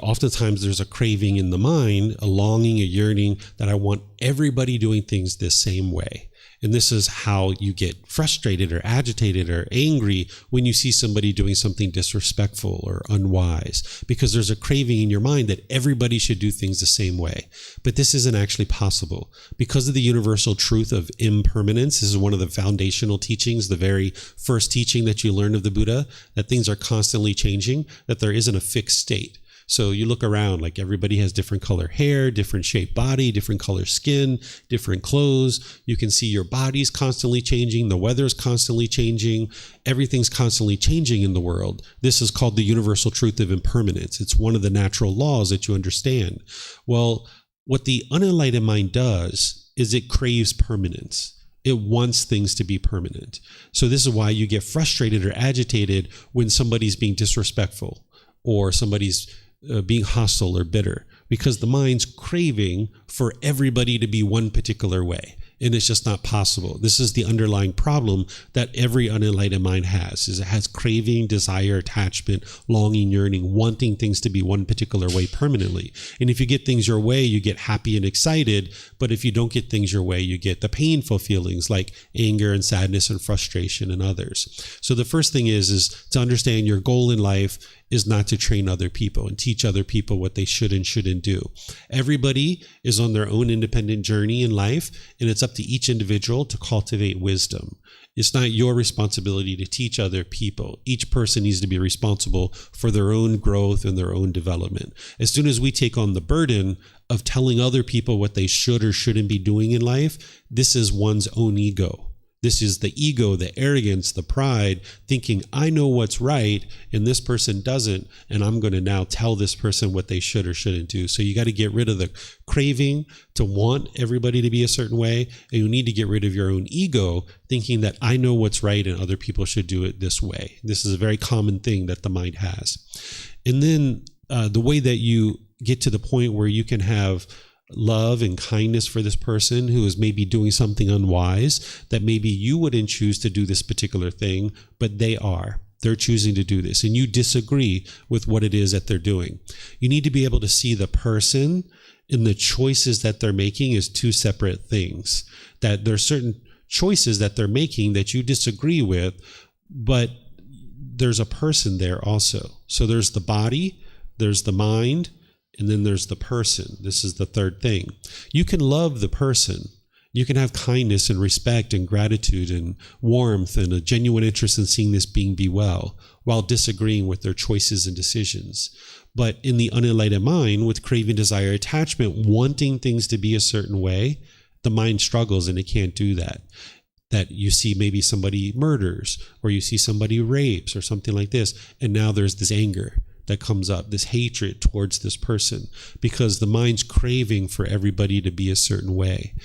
Oftentimes there's a craving in the mind, a longing, a yearning that I want everybody doing things the same way. And this is how you get frustrated or agitated or angry when you see somebody doing something disrespectful or unwise, because there's a craving in your mind that everybody should do things the same way. But this isn't actually possible because of the universal truth of impermanence. This is one of the foundational teachings, the very first teaching that you learn of the Buddha, that things are constantly changing, that there isn't a fixed state. So you look around, like everybody has different color hair, different shaped body, different color skin, different clothes. You can see your body's constantly changing. The weather's constantly changing. Everything's constantly changing in the world. This is called the universal truth of impermanence. It's one of the natural laws that you understand. Well, what the unenlightened mind does is it craves permanence. It wants things to be permanent. So this is why you get frustrated or agitated when somebody's being disrespectful or somebody's being hostile or bitter, because the mind's craving for everybody to be one particular way. And it's just not possible. This is the underlying problem that every unenlightened mind has, is it has craving, desire, attachment, longing, yearning, wanting things to be one particular way permanently. And if you get things your way, you get happy and excited. But if you don't get things your way, you get the painful feelings like anger and sadness and frustration and others. So the first thing is to understand your goal in life is not to train other people and teach other people what they should and shouldn't do. Everybody is on their own independent journey in life, and it's up to each individual to cultivate wisdom. It's not your responsibility to teach other people. Each person needs to be responsible for their own growth and their own development. As soon as we take on the burden of telling other people what they should or shouldn't be doing in life, this is one's own ego. This is the ego, the arrogance, the pride, thinking I know what's right and this person doesn't, and I'm going to now tell this person what they should or shouldn't do. So you got to get rid of the craving to want everybody to be a certain way, and you need to get rid of your own ego, thinking that I know what's right and other people should do it this way. This is a very common thing that the mind has. And then the way that you get to the point where you can have love and kindness for this person who is maybe doing something unwise, that maybe you wouldn't choose to do this particular thing, but they are. They're choosing to do this, and you disagree with what it is that they're doing. You need to be able to see the person and the choices that they're making as two separate things. That there are certain choices that they're making that you disagree with, but there's a person there also. So there's the body, there's the mind, and then there's the person. This is the third thing. You can love the person. You can have kindness and respect and gratitude and warmth and a genuine interest in seeing this being be well, while disagreeing with their choices and decisions. But in the unenlightened mind, with craving, desire, attachment, wanting things to be a certain way, the mind struggles and it can't do that. That you see maybe somebody murders, or you see somebody rapes or something like this, and now there's this anger that comes up, this hatred towards this person, because the mind's craving for everybody to be a certain way.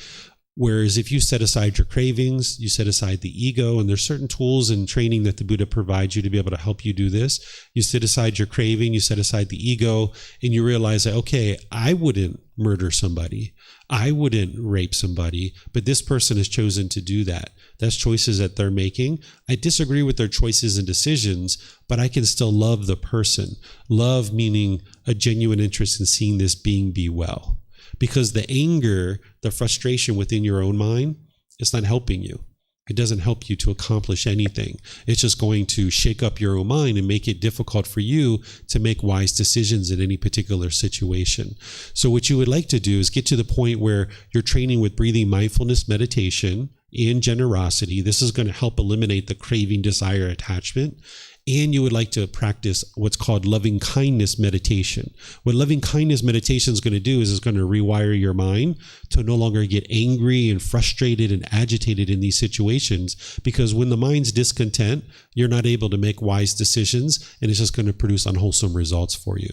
Whereas if you set aside your cravings, you set aside the ego, and there's certain tools and training that the Buddha provides you to be able to help you do this. You set aside your craving, you set aside the ego, and you realize that, okay, I wouldn't murder somebody. I wouldn't rape somebody, but this person has chosen to do that. That's choices that they're making. I disagree with their choices and decisions, but I can still love the person. Love meaning a genuine interest in seeing this being be well. Because the anger, the frustration within your own mind, it's not helping you. It doesn't help you to accomplish anything. It's just going to shake up your own mind and make it difficult for you to make wise decisions in any particular situation. So what you would like to do is get to the point where you're training with breathing mindfulness meditation and generosity. This is going to help eliminate the craving, desire, attachment. And you would like to practice what's called loving kindness meditation. What loving kindness meditation is going to do is it's going to rewire your mind to no longer get angry and frustrated and agitated in these situations, because when the mind's discontent, you're not able to make wise decisions, and it's just going to produce unwholesome results for you.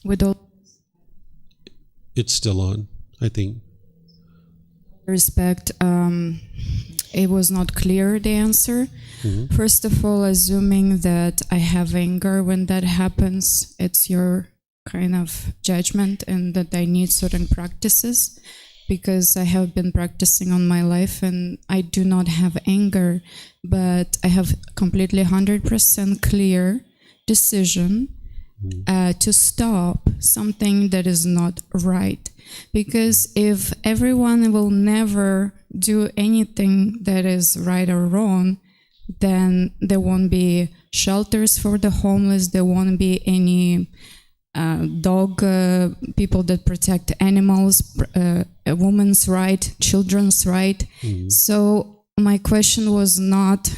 With all It's still on, I think. respect, it was not clear, the answer. Mm-hmm. First of all, assuming that I have anger when that happens, it's your kind of judgment, and that I need certain practices, because I have been practicing on my life and I do not have anger, but I have completely 100% clear decision to stop something that is not right. Because if everyone will never do anything that is right or wrong, then there won't be shelters for the homeless, there won't be any dog people that protect animals, a woman's right, children's right. So my question was not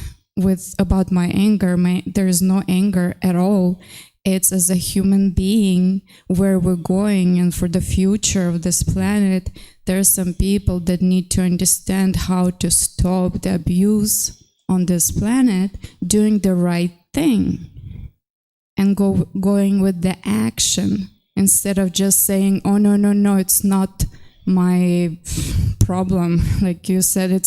about my anger. There is no anger at all. It's as a human being, where we're going, and for the future of this planet, there are some people that need to understand how to stop the abuse on this planet, doing the right thing, and going with the action, instead of just saying, oh, no, it's not my problem. Like you said,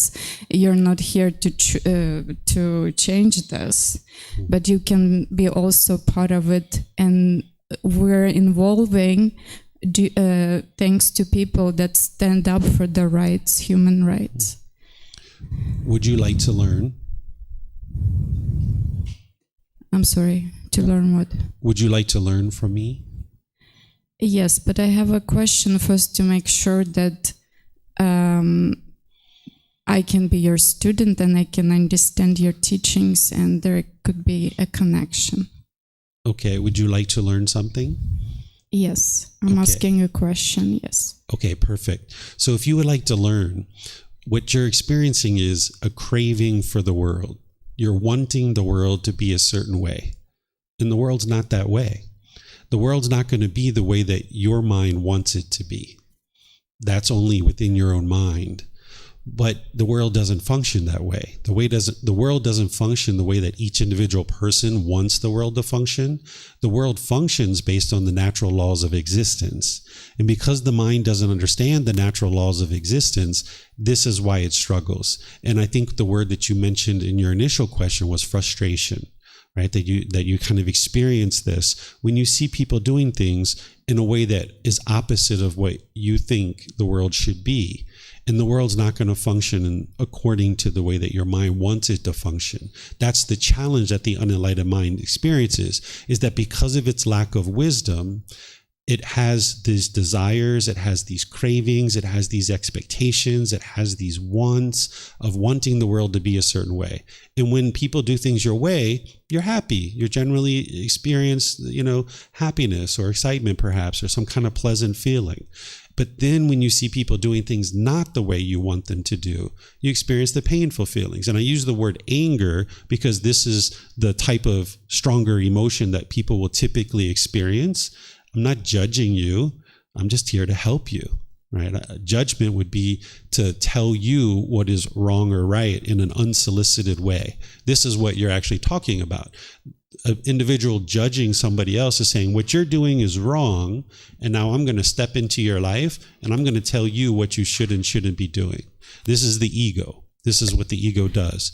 you're not here to change this, but you can be also part of it, and we're involving thanks to people that stand up for the rights, human rights. Would you like to learn? I'm sorry, to learn what? Would you like to learn from me? Yes, but I have a question first to make sure that I can be your student and I can understand your teachings, and there could be a connection. Okay, would you like to learn something? Yes, I'm asking a question, yes. Okay, perfect. So if you would like to learn, what you're experiencing is a craving for the world. You're wanting the world to be a certain way, and the world's not that way. The world's not going to be the way that your mind wants it to be. That's only within your own mind. But the world doesn't function that way. The world doesn't function the way that each individual person wants the world to function. The world functions based on the natural laws of existence. And because the mind doesn't understand the natural laws of existence, this is why it struggles. And I think the word that you mentioned in your initial question was frustration. right? That you kind of experience this when you see people doing things in a way that is opposite of what you think the world should be. And the world's not going to function according to the way that your mind wants it to function. That's the challenge that the unenlightened mind experiences, is that because of its lack of wisdom, it has these desires, it has these cravings, it has these expectations, it has these wants of wanting the world to be a certain way. And when people do things your way, you're happy. You generally experience, happiness or excitement perhaps, or some kind of pleasant feeling. But then when you see people doing things not the way you want them to do, you experience the painful feelings. And I use the word anger because this is the type of stronger emotion that people will typically experience. I'm not judging you. I'm just here to help you, right? Judgment would be to tell you what is wrong or right in an unsolicited way. This is what you're actually talking about. An individual judging somebody else is saying, what you're doing is wrong, and now I'm going to step into your life, and I'm going to tell you what you should and shouldn't be doing. This is the ego. This is what the ego does.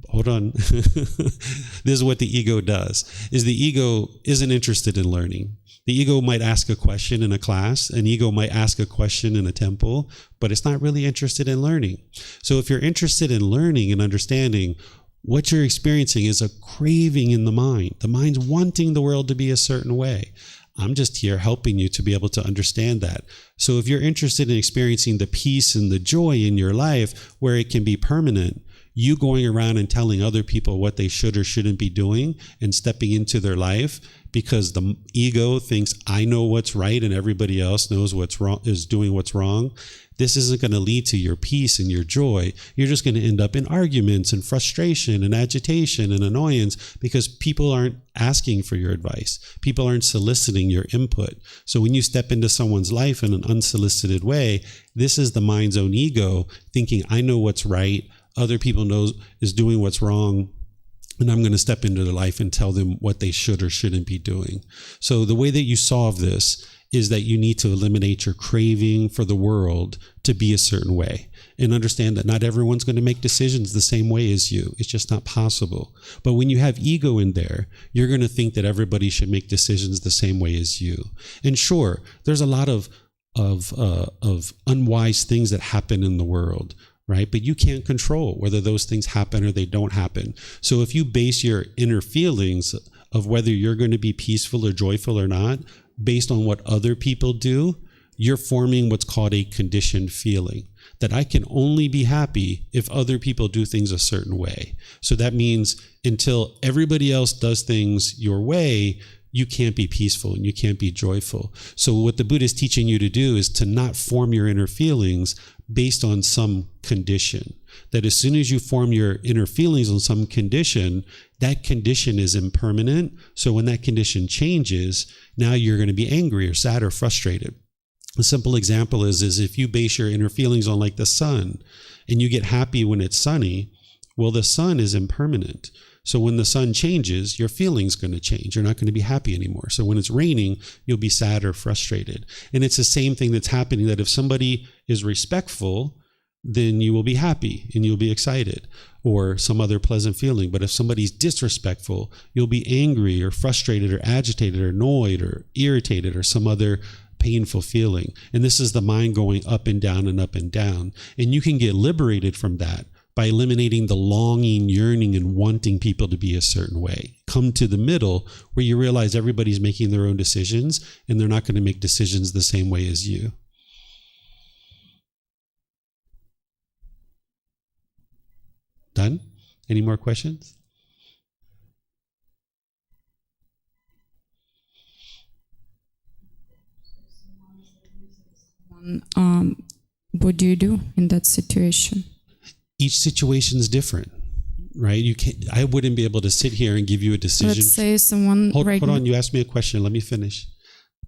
Hold on. This is what the ego does, is the ego isn't interested in learning. The ego might ask a question in a class, an ego might ask a question in a temple, but it's not really interested in learning. So if you're interested in learning and understanding, what you're experiencing is a craving in the mind. The mind's wanting the world to be a certain way. I'm just here helping you to be able to understand that. So if you're interested in experiencing the peace and the joy in your life where it can be permanent, you going around and telling other people what they should or shouldn't be doing and stepping into their life because the ego thinks I know what's right and everybody else knows what's wrong, is doing what's wrong. This isn't going to lead to your peace and your joy. You're just going to end up in arguments and frustration and agitation and annoyance because people aren't asking for your advice. People aren't soliciting your input. So when you step into someone's life in an unsolicited way, this is the mind's own ego thinking I know what's right. Other people is doing what's wrong, and I'm going to step into their life and tell them what they should or shouldn't be doing. So the way that you solve this is that you need to eliminate your craving for the world to be a certain way and understand that not everyone's going to make decisions the same way as you. It's just not possible. But when you have ego in there, you're going to think that everybody should make decisions the same way as you. And sure, there's a lot of unwise things that happen in the world, right? But you can't control whether those things happen or they don't happen. So if you base your inner feelings of whether you're going to be peaceful or joyful or not based on what other people do, you're forming what's called a conditioned feeling, that I can only be happy if other people do things a certain way. So that means until everybody else does things your way, you can't be peaceful and you can't be joyful. So what the Buddha is teaching you to do is to not form your inner feelings based on some condition. That as soon as you form your inner feelings on some condition, that condition is impermanent. So when that condition changes, now you're going to be angry or sad or frustrated. A simple example is if you base your inner feelings on like the sun and you get happy when it's sunny, well, the sun is impermanent. So when the sun changes, your feeling's going to change. You're not going to be happy anymore. So when it's raining, you'll be sad or frustrated. And it's the same thing that's happening, that if somebody is respectful, then you will be happy and you'll be excited or some other pleasant feeling. But if somebody's disrespectful, you'll be angry or frustrated or agitated or annoyed or irritated or some other painful feeling. And this is the mind going up and down and up and down. And you can get liberated from that by eliminating the longing, yearning, and wanting people to be a certain way. Come to the middle where you realize everybody's making their own decisions and they're not going to make decisions the same way as you. Done? Any more questions? What do you do in that situation? Each situation is different, right? I wouldn't be able to sit here and give you a decision. Let's say someone hold on. You asked me a question. Let me finish,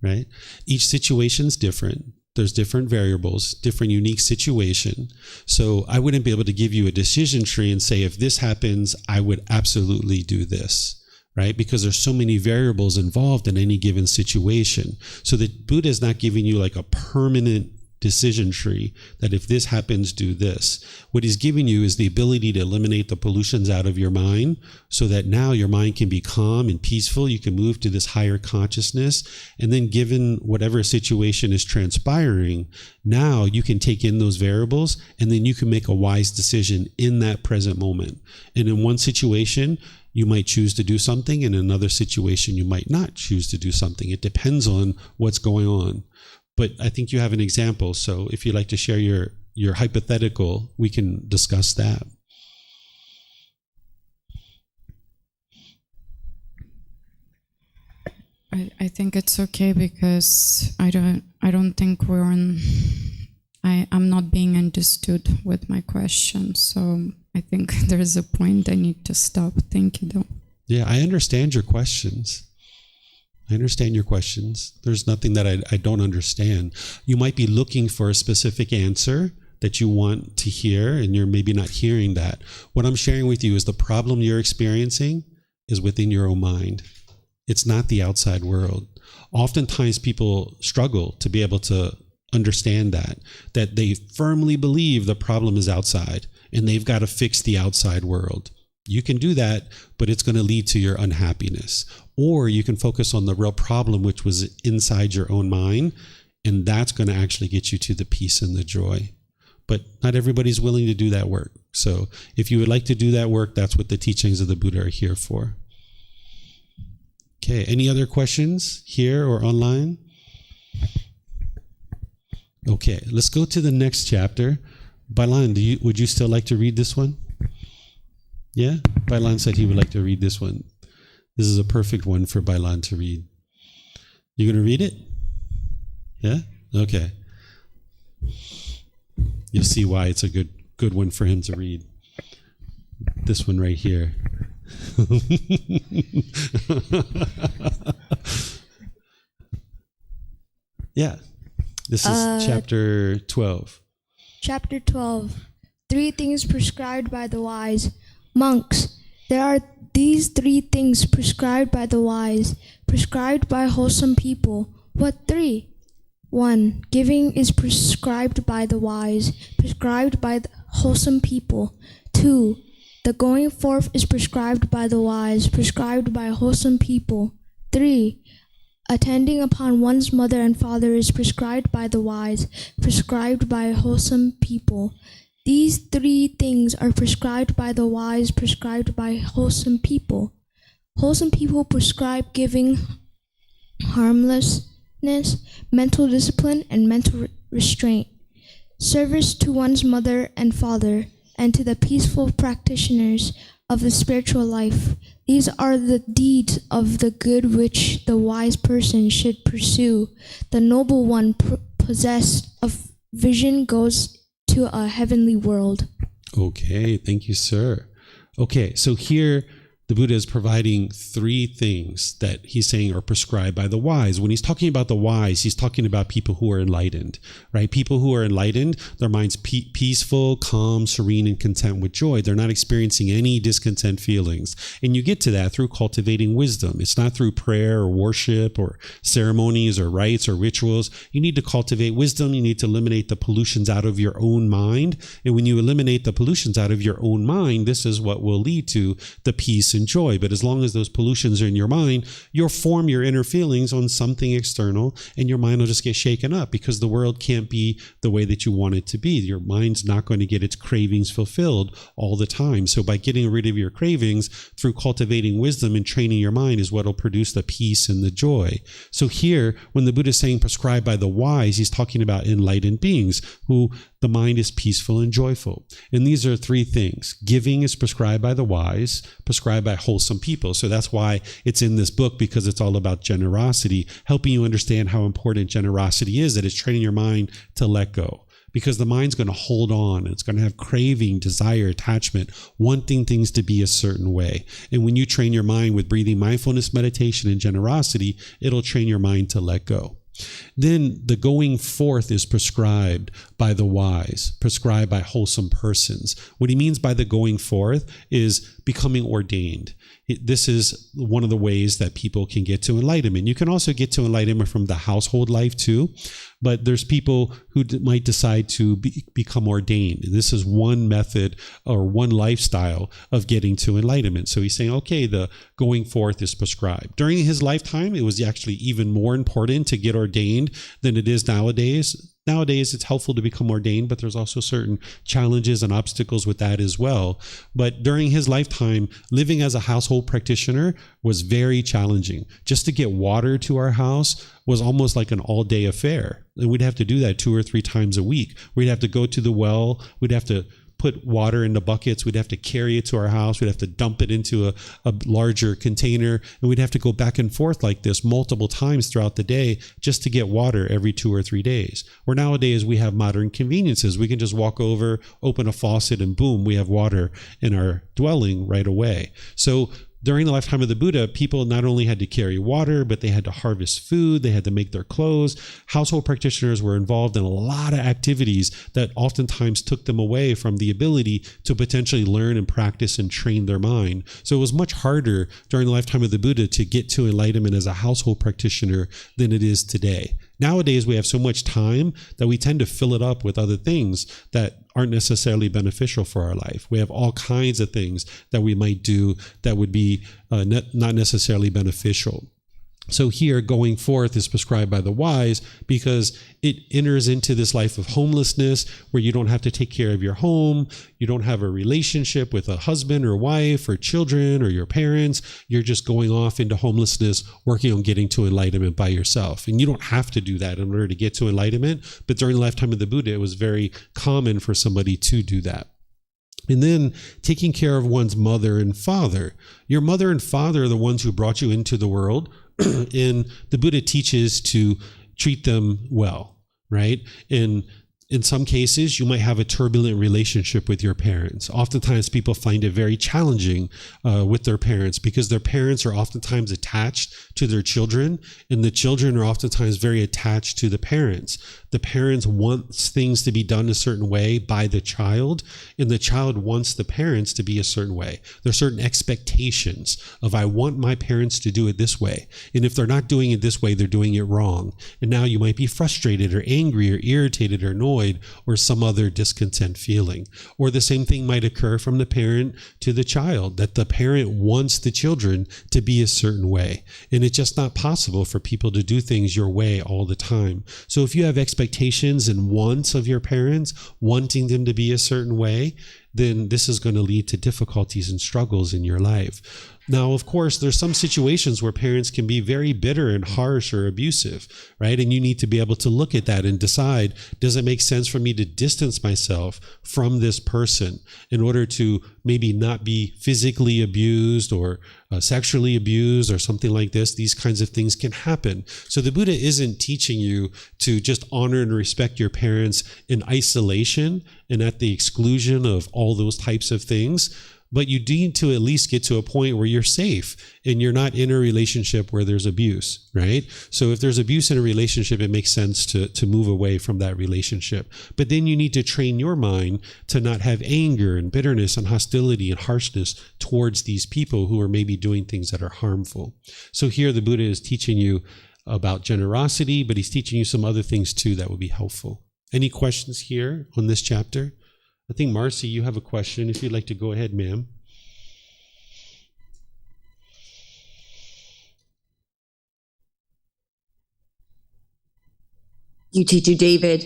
right? Each situation is different. There's different variables, different unique situation. So I wouldn't be able to give you a decision tree and say, if this happens, I would absolutely do this, right? Because there's so many variables involved in any given situation. So the Buddha is not giving you like a permanent decision tree, that if this happens, do this. What he's giving you is the ability to eliminate the pollutions out of your mind so that now your mind can be calm and peaceful. You can move to this higher consciousness. And then given whatever situation is transpiring, now you can take in those variables and then you can make a wise decision in that present moment. And in one situation, you might choose to do something. In another situation, you might not choose to do something. It depends on what's going on. But I think you have an example. So if you'd like to share your hypothetical, we can discuss that. I think it's okay because I don't think we're on. I'm not being understood with my question. So I think there's a point I need to stop. Thank you, though. Yeah, I understand your questions. There's nothing that I don't understand. You might be looking for a specific answer that you want to hear, and you're maybe not hearing that. What I'm sharing with you is the problem you're experiencing is within your own mind. It's not the outside world. Oftentimes people struggle to be able to understand that they firmly believe the problem is outside and they've got to fix the outside world. You can do that, but it's going to lead to your unhappiness. Or you can focus on the real problem, which was inside your own mind, and that's going to actually get you to the peace and the joy. But not everybody's willing to do that work. So if you would like to do that work, that's what the teachings of the Buddha are here for. Okay, any other questions here or online? Okay, let's go to the next chapter. Bailan, would you still like to read this one? Yeah? Bailan said he would like to read this one. This is a perfect one for Bailan to read. You going to read it? Yeah? Okay. You'll see why it's a good one for him to read. This one right here. Yeah. This is chapter 12. Chapter 12. 3 things prescribed by the wise. Monks, there are these 3 things prescribed by the wise, prescribed by wholesome people. What 3? 1. Giving is prescribed by the wise, prescribed by the wholesome people. 2. The going forth is prescribed by the wise, prescribed by wholesome people. 3. Attending upon one's mother and father is prescribed by the wise, prescribed by wholesome people. These 3 things are prescribed by the wise, prescribed by wholesome people. Wholesome people prescribe giving, harmlessness, mental discipline, and mental restraint, service to one's mother and father, and to the peaceful practitioners of the spiritual life. These are the deeds of the good which the wise person should pursue. The noble one possessed of vision goes to a heavenly world. Okay, thank you, sir. Okay, so here the Buddha is providing 3 things that he's saying are prescribed by the wise. When he's talking about the wise, he's talking about people who are enlightened, right? People who are enlightened, their mind's peaceful, calm, serene, and content with joy. They're not experiencing any discontent feelings. And you get to that through cultivating wisdom. It's not through prayer or worship or ceremonies or rites or rituals. You need to cultivate wisdom. You need to eliminate the pollutions out of your own mind. And when you eliminate the pollutions out of your own mind, this is what will lead to the peace and joy. But as long as those pollutions are in your mind, you'll form your inner feelings on something external, and your mind will just get shaken up because the world can't be the way that you want it to be. Your mind's not going to get its cravings fulfilled all the time. So by getting rid of your cravings through cultivating wisdom and training your mind is what will produce the peace and the joy. So here, when the Buddha is saying prescribed by the wise, he's talking about enlightened beings who the mind is peaceful and joyful. And these are 3 things. Giving is prescribed by the wise, prescribed by wholesome people. So that's why it's in this book, because it's all about generosity, helping you understand how important generosity is, that it's training your mind to let go. Because the mind's going to hold on. It's going to have craving, desire, attachment, wanting things to be a certain way. And when you train your mind with breathing, mindfulness, meditation, and generosity, it'll train your mind to let go. Then the going forth is prescribed by the wise, prescribed by wholesome persons. What he means by the going forth is becoming ordained. This is one of the ways that people can get to enlightenment. You can also get to enlightenment from the household life too, but there's people who might decide to become ordained. This is one method or one lifestyle of getting to enlightenment. So he's saying, okay, the going forth is prescribed. During his lifetime, it was actually even more important to get ordained than it is nowadays. Nowadays, it's helpful to become ordained, but there's also certain challenges and obstacles with that as well. But during his lifetime, living as a household practitioner was very challenging. Just to get water to our house was almost like an all-day affair. And we'd have to do that 2 or 3 times a week. We'd have to go to the well. We'd have to put water in the buckets. We'd have to carry it to our house. We'd have to dump it into a larger container. And we'd have to go back and forth like this multiple times throughout the day just to get water every 2 or 3 days. Where nowadays we have modern conveniences. We can just walk over, open a faucet, and boom, we have water in our dwelling right away. So during the lifetime of the Buddha, people not only had to carry water, but they had to harvest food, they had to make their clothes. Household practitioners were involved in a lot of activities that oftentimes took them away from the ability to potentially learn and practice and train their mind. So it was much harder during the lifetime of the Buddha to get to enlightenment as a household practitioner than it is today. Nowadays, we have so much time that we tend to fill it up with other things that aren't necessarily beneficial for our life. We have all kinds of things that we might do that would be not necessarily beneficial. So here, going forth is prescribed by the wise because it enters into this life of homelessness where you don't have to take care of your home. You don't have a relationship with a husband or wife or children or your parents. You're just going off into homelessness, working on getting to enlightenment by yourself. And you don't have to do that in order to get to enlightenment. But during the lifetime of the Buddha, it was very common for somebody to do that. And then taking care of one's mother and father. Your mother and father are the ones who brought you into the world. And the Buddha teaches to treat them well, right? And in some cases, you might have a turbulent relationship with your parents. Oftentimes, people find it very challenging with their parents because their parents are oftentimes attached to their children, and the children are oftentimes very attached to the parents. The parents want things to be done a certain way by the child, and the child wants the parents to be a certain way. There are certain expectations of, I want my parents to do it this way. And if they're not doing it this way, they're doing it wrong. And now you might be frustrated or angry or irritated or annoyed or some other discontent feeling. Or the same thing might occur from the parent to the child, that the parent wants the children to be a certain way. And it's just not possible for people to do things your way all the time. So if you have expectations and wants of your parents, wanting them to be a certain way, then this is going to lead to difficulties and struggles in your life. Now, of course, there's some situations where parents can be very bitter and harsh or abusive, right? And you need to be able to look at that and decide, does it make sense for me to distance myself from this person in order to maybe not be physically abused or sexually abused or something like this? These kinds of things can happen. So the Buddha isn't teaching you to just honor and respect your parents in isolation and at the exclusion of all those types of things. But you need to at least get to a point where you're safe and you're not in a relationship where there's abuse, right? So if there's abuse in a relationship, it makes sense to move away from that relationship. But then you need to train your mind to not have anger and bitterness and hostility and harshness towards these people who are maybe doing things that are harmful. So here the Buddha is teaching you about generosity, but he's teaching you some other things too that would be helpful. Any questions here on this chapter? I think, Marcy, you have a question. If you'd like to go ahead, ma'am. You, teacher David.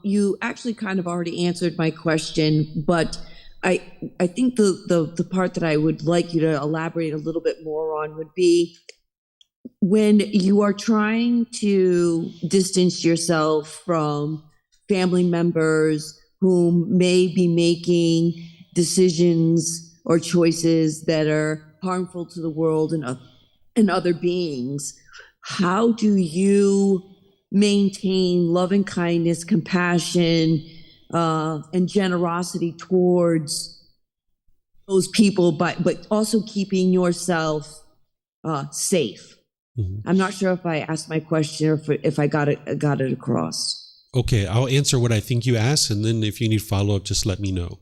You actually kind of already answered my question, but I think the part that I would like you to elaborate a little bit more on would be when you are trying to distance yourself from family members whom may be making decisions or choices that are harmful to the world and other beings. How do you maintain loving kindness, compassion, and generosity towards those people, but also keeping yourself safe? Mm-hmm. I'm not sure if I asked my question or if I got it across. Okay, I'll answer what I think you asked, and then if you need follow-up, just let me know.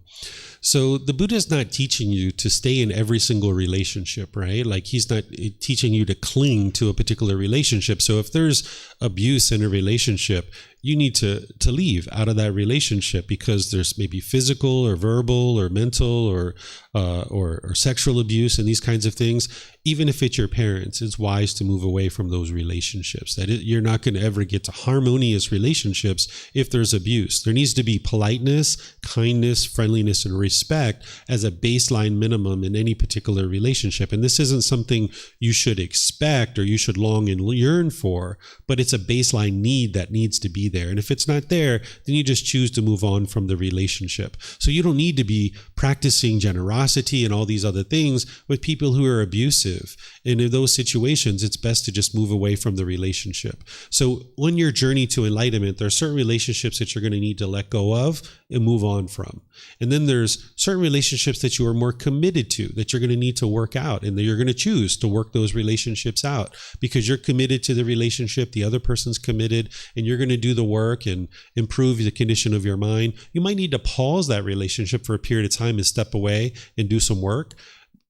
So the Buddha is not teaching you to stay in every single relationship, right? Like he's not teaching you to cling to a particular relationship. So if there's abuse in a relationship, you need to leave out of that relationship because there's maybe physical or verbal or mental or sexual abuse and these kinds of things. Even if it's your parents, it's wise to move away from those relationships. You're not going to ever get to harmonious relationships if there's abuse. There needs to be politeness, kindness, friendliness, and respect as a baseline minimum in any particular relationship. And this isn't something you should expect or you should long and yearn for, but it's a baseline need that needs to be there. And if it's not there, then you just choose to move on from the relationship. So you don't need to be practicing generosity and all these other things with people who are abusive. And in those situations, it's best to just move away from the relationship. So on your journey to enlightenment, there are certain relationships that you're going to need to let go of and move on from. And then there's certain relationships that you are more committed to, that you're going to need to work out, and that you're going to choose to work those relationships out because you're committed to the relationship, the other person's committed, and you're going to do the work and improve the condition of your mind. You might need to pause that relationship for a period of time and step away and do some work.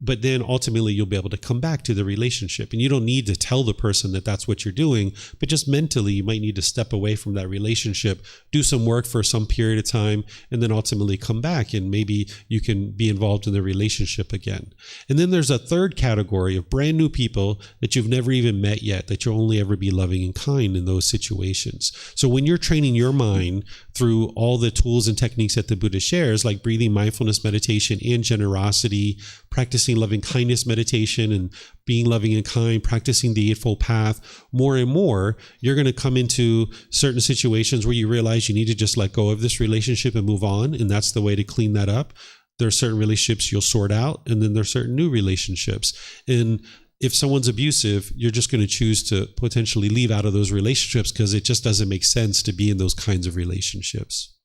But then ultimately you'll be able to come back to the relationship, and you don't need to tell the person that that's what you're doing, but just mentally you might need to step away from that relationship, do some work for some period of time, and then ultimately come back and maybe you can be involved in the relationship again. And then there's a third category of brand new people that you've never even met yet, that you'll only ever be loving and kind in those situations. So when you're training your mind through all the tools and techniques that the Buddha shares, like breathing, mindfulness, meditation, and generosity, practicing loving kindness meditation and being loving and kind, practicing the Eightfold Path more and more, you're going to come into certain situations where you realize you need to just let go of this relationship and move on. And that's the way to clean that up. There are certain relationships you'll sort out, and then there are certain new relationships. And if someone's abusive, you're just going to choose to potentially leave out of those relationships because it just doesn't make sense to be in those kinds of relationships.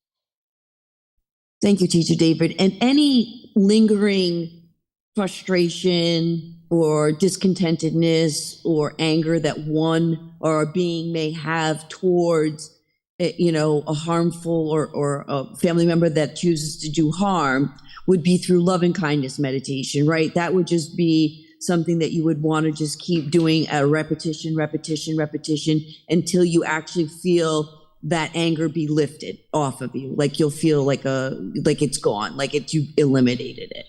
Thank you, Teacher David. And any lingering frustration or discontentedness or anger that one or a being may have towards, a harmful or a family member that chooses to do harm would be through loving kindness meditation, right? That would just be something that you would want to just keep doing a repetition until you actually feel that anger be lifted off of you. Like you'll feel like it's gone, you eliminated it.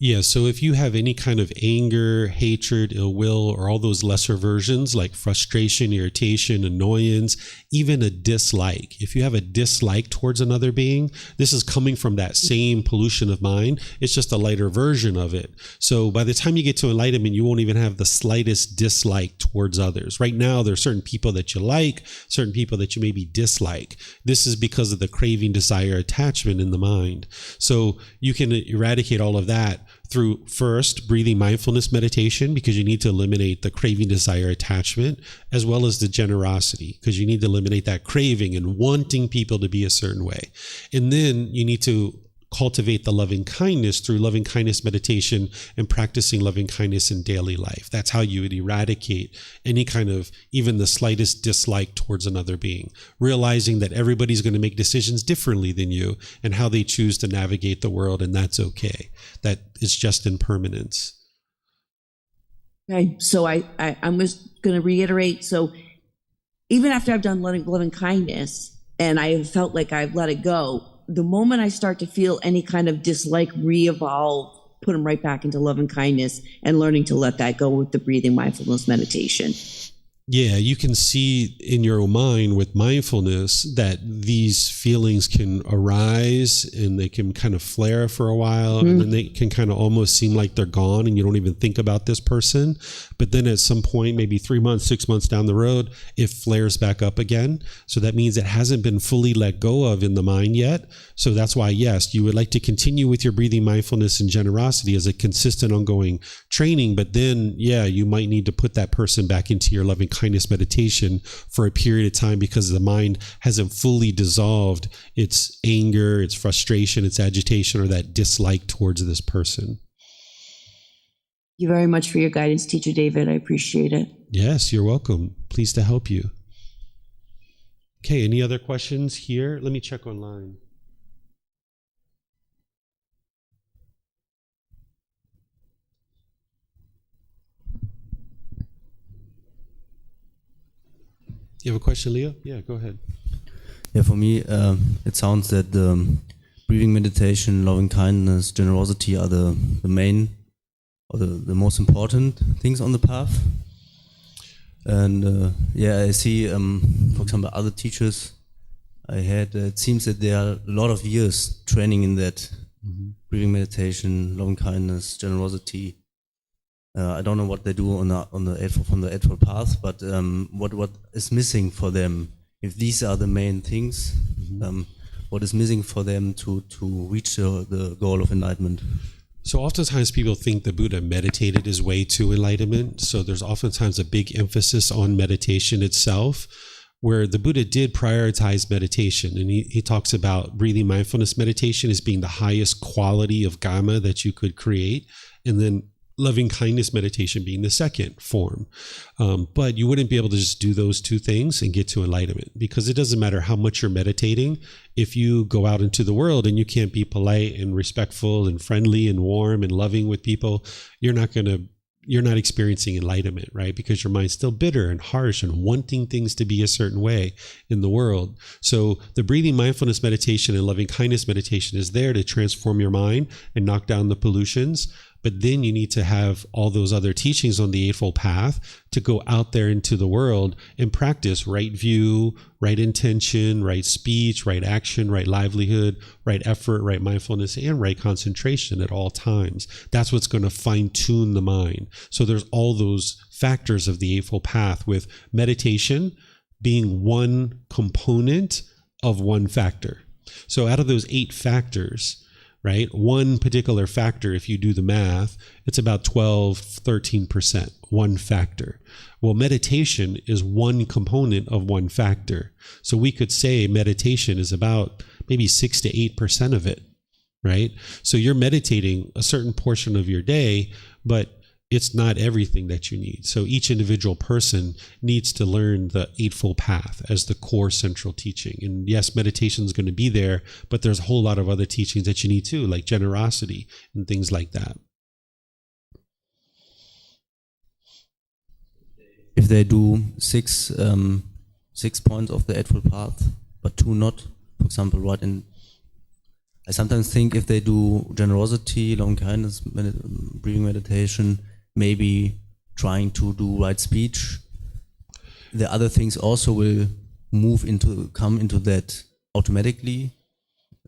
Yeah, so if you have any kind of anger, hatred, ill will, or all those lesser versions like frustration, irritation, annoyance, even a dislike. If you have a dislike towards another being, this is coming from that same pollution of mind. It's just a lighter version of it. So by the time you get to enlightenment, you won't even have the slightest dislike towards others. Right now, there are certain people that you like, certain people that you maybe dislike. This is because of the craving, desire, attachment in the mind. So you can eradicate all of that through first breathing mindfulness meditation, because you need to eliminate the craving, desire, attachment, as well as the generosity, because you need to eliminate that craving and wanting people to be a certain way. And then you need to cultivate the loving kindness through loving kindness meditation and practicing loving kindness in daily life. That's how you would eradicate any kind of even the slightest dislike towards another being, realizing that everybody's going to make decisions differently than you and how they choose to navigate the world, and that's okay. That is just impermanence. Okay, so I'm just going to reiterate. So even after I've done loving kindness and I felt like I've let it go, the moment I start to feel any kind of dislike re-evolve, put them right back into loving kindness and learning to let that go with the breathing mindfulness meditation. Yeah, you can see in your mind with mindfulness that these feelings can arise and they can kind of flare for a while, and then they can kind of almost seem like they're gone and you don't even think about this person. But then at some point, maybe 3 months, 6 months down the road, it flares back up again. So that means it hasn't been fully let go of in the mind yet. So that's why, yes, you would like to continue with your breathing mindfulness and generosity as a consistent, ongoing training. But then, yeah, you might need to put that person back into your loving kindness meditation for a period of time, because the mind hasn't fully dissolved its anger, its frustration, its agitation, or that dislike towards this person. Thank you very much for your guidance, Teacher David. I appreciate it. Yes, you're welcome. Pleased to help you. Okay, any other questions here? Let me check online. You have a question, Leo? Yeah, go ahead. Yeah, for me, it sounds that the breathing meditation, loving kindness, generosity are the main or the most important things on the path. And I see, for example, other teachers I had, it seems that there are a lot of years training in that breathing meditation, loving kindness, generosity. I don't know what they do from the Eightfold Path, but what is missing for them? If these are the main things, what is missing for them to reach the goal of enlightenment? So oftentimes people think the Buddha meditated his way to enlightenment. So there's oftentimes a big emphasis on meditation itself, where the Buddha did prioritize meditation. And he talks about breathing mindfulness meditation as being the highest quality of Gama that you could create. And then loving kindness meditation being the second form. But you wouldn't be able to just do those two things and get to enlightenment, because it doesn't matter how much you're meditating. If you go out into the world and you can't be polite and respectful and friendly and warm and loving with people, you're not experiencing enlightenment, right? Because your mind's still bitter and harsh and wanting things to be a certain way in the world. So the breathing mindfulness meditation and loving kindness meditation is there to transform your mind and knock down the pollutions. But then you need to have all those other teachings on the Eightfold Path to go out there into the world and practice right view, right intention, right speech, right action, right livelihood, right effort, right mindfulness, and right concentration at all times. That's what's going to fine-tune the mind. So there's all those factors of the Eightfold Path, with meditation being one component of one factor. So out of those 8 factors, right, one particular factor, if you do the math, it's about 13%, one factor. Well, meditation is one component of one factor. So we could say meditation is about maybe 6 to 8% of it, right? So you're meditating a certain portion of your day, but it's not everything that you need. So each individual person needs to learn the Eightfold Path as the core central teaching. And yes, meditation is going to be there, but there's a whole lot of other teachings that you need too, like generosity and things like that. If they do six points of the Eightfold Path, but 2 not, for example, I sometimes think if they do generosity, loving kindness, breathing meditation, maybe trying to do right speech, the other things also will come into that automatically.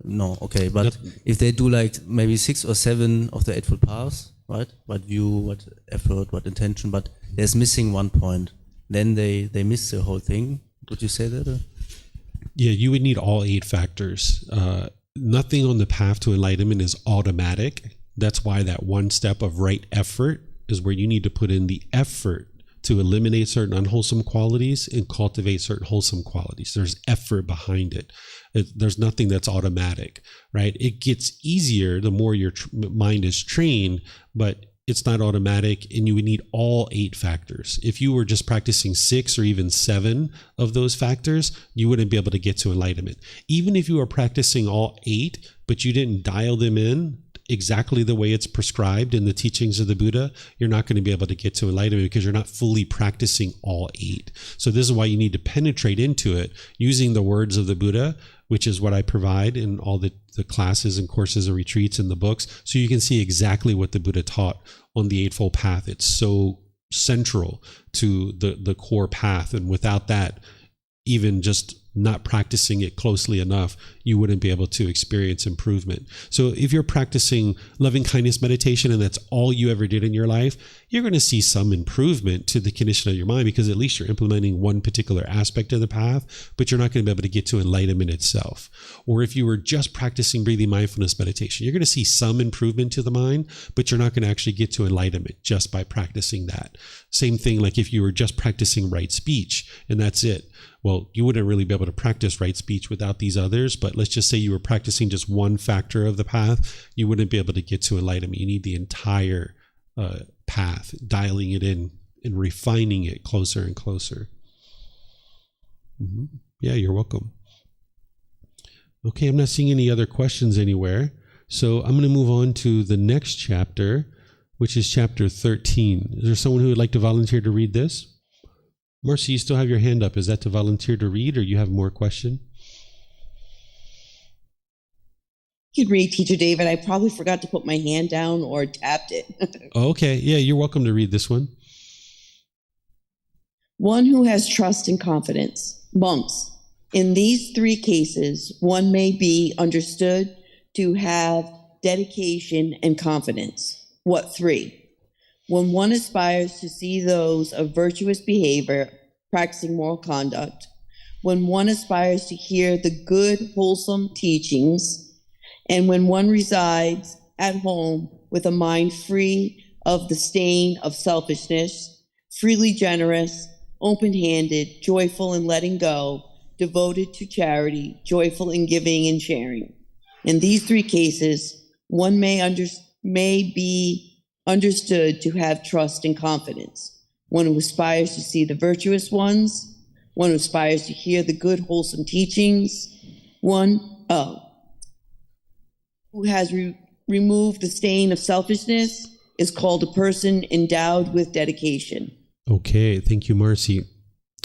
No, okay, but if they do like maybe 6 or 7 of the Eightfold Paths, right? What view, what effort, what intention, but there's missing one point, then they miss the whole thing. Would you say that? Yeah, you would need all 8 factors. Nothing on the path to enlightenment is automatic. That's why that one step of right effort is where you need to put in the effort to eliminate certain unwholesome qualities and cultivate certain wholesome qualities. There's effort behind it. There's nothing that's automatic, right? It gets easier the more your mind is trained, but it's not automatic, and you would need all 8 factors. If you were just practicing 6 or even 7 of those factors, you wouldn't be able to get to enlightenment. Even if you were practicing all 8, but you didn't dial them in exactly the way it's prescribed in the teachings of the Buddha, you're not going to be able to get to enlightenment because you're not fully practicing all 8. So this is why you need to penetrate into it using the words of the Buddha, which is what I provide in all the classes and courses and retreats in the books, so you can see exactly what the Buddha taught on the Eightfold Path. It's so central to the core path, and without that, even just not practicing it closely enough, you wouldn't be able to experience improvement. So if you're practicing loving kindness meditation and that's all you ever did in your life, you're going to see some improvement to the condition of your mind, because at least you're implementing one particular aspect of the path, but you're not going to be able to get to enlightenment itself. Or if you were just practicing breathing mindfulness meditation, you're going to see some improvement to the mind, but you're not going to actually get to enlightenment just by practicing that. Same thing like if you were just practicing right speech and that's it. Well, you wouldn't really be able to practice right speech without these others, but let's just say you were practicing just one factor of the path, you wouldn't be able to get to enlightenment. You need the entire path, dialing it in and refining it closer and closer. Yeah, you're welcome. Okay, I'm not seeing any other questions anywhere, so I'm going to move on to the next chapter, which is chapter 13. Is there someone who would like to volunteer to read this? Marcy, you still have your hand up. Is that to volunteer to read, or you have more question? You could read, Teacher David. I probably forgot to put my hand down or tapped it. Okay. Yeah, you're welcome to read this one. One who has trust and confidence. Monks. In these three cases, one may be understood to have dedication and confidence. What three? When one aspires to see those of virtuous behavior, practicing moral conduct, when one aspires to hear the good, wholesome teachings, and when one resides at home with a mind free of the stain of selfishness, freely generous, open-handed, joyful in letting go, devoted to charity, joyful in giving and sharing. In these three cases, one may be understood to have trust and confidence. One who aspires to see the virtuous ones, one who aspires to hear the good, wholesome teachings, one who has removed the stain of selfishness is called a person endowed with dedication. Okay, thank you, Marcy.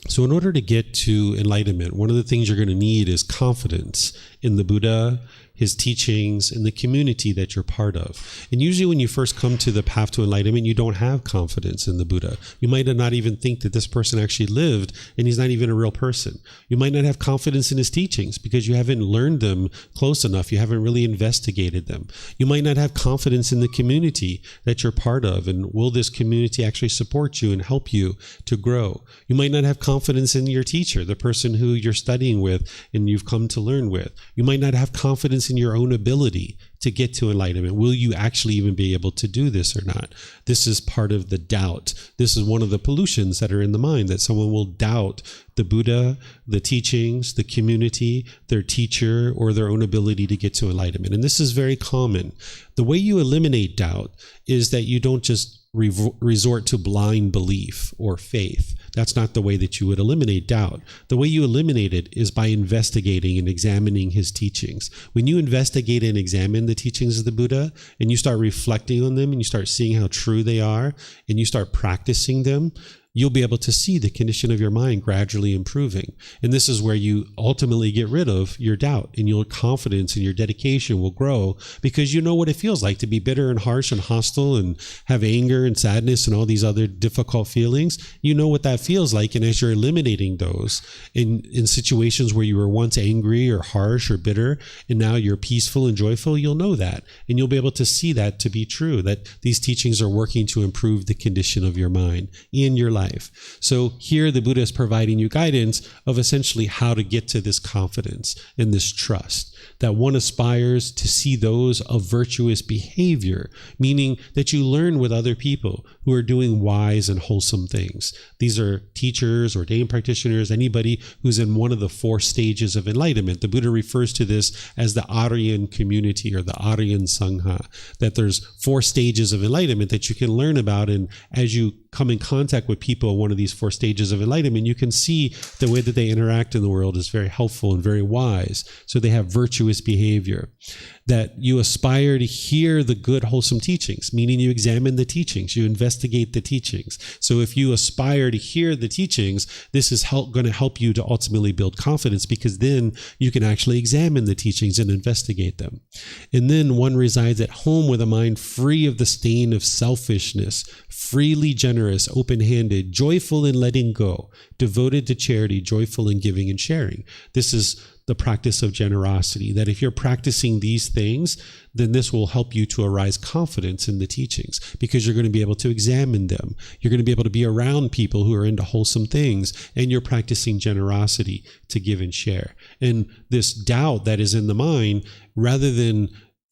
So in order to get to enlightenment, one of the things you're going to need is confidence in the Buddha, his teachings, and the community that you're part of. And usually when you first come to the path to enlightenment, you don't have confidence in the Buddha. You might not even think that this person actually lived and he's not even a real person. You might not have confidence in his teachings because you haven't learned them close enough. You haven't really investigated them. You might not have confidence in the community that you're part of, and will this community actually support you and help you to grow? You might not have confidence in your teacher, the person who you're studying with and you've come to learn with. You might not have confidence in your own ability to get to enlightenment. Will you actually even be able to do this or not? This is part of the doubt. This is one of the pollutions that are in the mind, that someone will doubt the Buddha, the teachings, the community, their teacher, or their own ability to get to enlightenment. And this is very common. The way you eliminate doubt is that you don't just resort to blind belief or faith. That's not the way that you would eliminate doubt. The way you eliminate it is by investigating and examining his teachings. When you investigate and examine the teachings of the Buddha, and you start reflecting on them, and you start seeing how true they are, and you start practicing them, you'll be able to see the condition of your mind gradually improving. And this is where you ultimately get rid of your doubt, and your confidence and your dedication will grow because you know what it feels like to be bitter and harsh and hostile and have anger and sadness and all these other difficult feelings. You know what that feels like. And as you're eliminating those in situations where you were once angry or harsh or bitter, and now you're peaceful and joyful, you'll know that. And you'll be able to see that to be true, that these teachings are working to improve the condition of your mind in your life. So here the Buddha is providing you guidance of essentially how to get to this confidence and this trust, that one aspires to see those of virtuous behavior, meaning that you learn with other people who are doing wise and wholesome things. These are teachers, ordained practitioners, anybody who's in one of the 4 stages of enlightenment. The Buddha refers to this as the Aryan community or the Aryan Sangha, that there's 4 stages of enlightenment that you can learn about. And as you come in contact with people in one of these 4 stages of enlightenment, you can see the way that they interact in the world is very helpful and very wise. So they have virtuous behavior. That you aspire to hear the good, wholesome teachings, meaning you examine the teachings, you investigate the teachings. So if you aspire to hear the teachings, this is going to help you to ultimately build confidence, because then you can actually examine the teachings and investigate them. And then one resides at home with a mind free of the stain of selfishness, freely generous, open-handed, joyful in letting go, devoted to charity, joyful in giving and sharing. This is the practice of generosity, that if you're practicing these things, then this will help you to arise confidence in the teachings, because you're going to be able to examine them. You're going to be able to be around people who are into wholesome things, and you're practicing generosity to give and share. And this doubt that is in the mind, rather than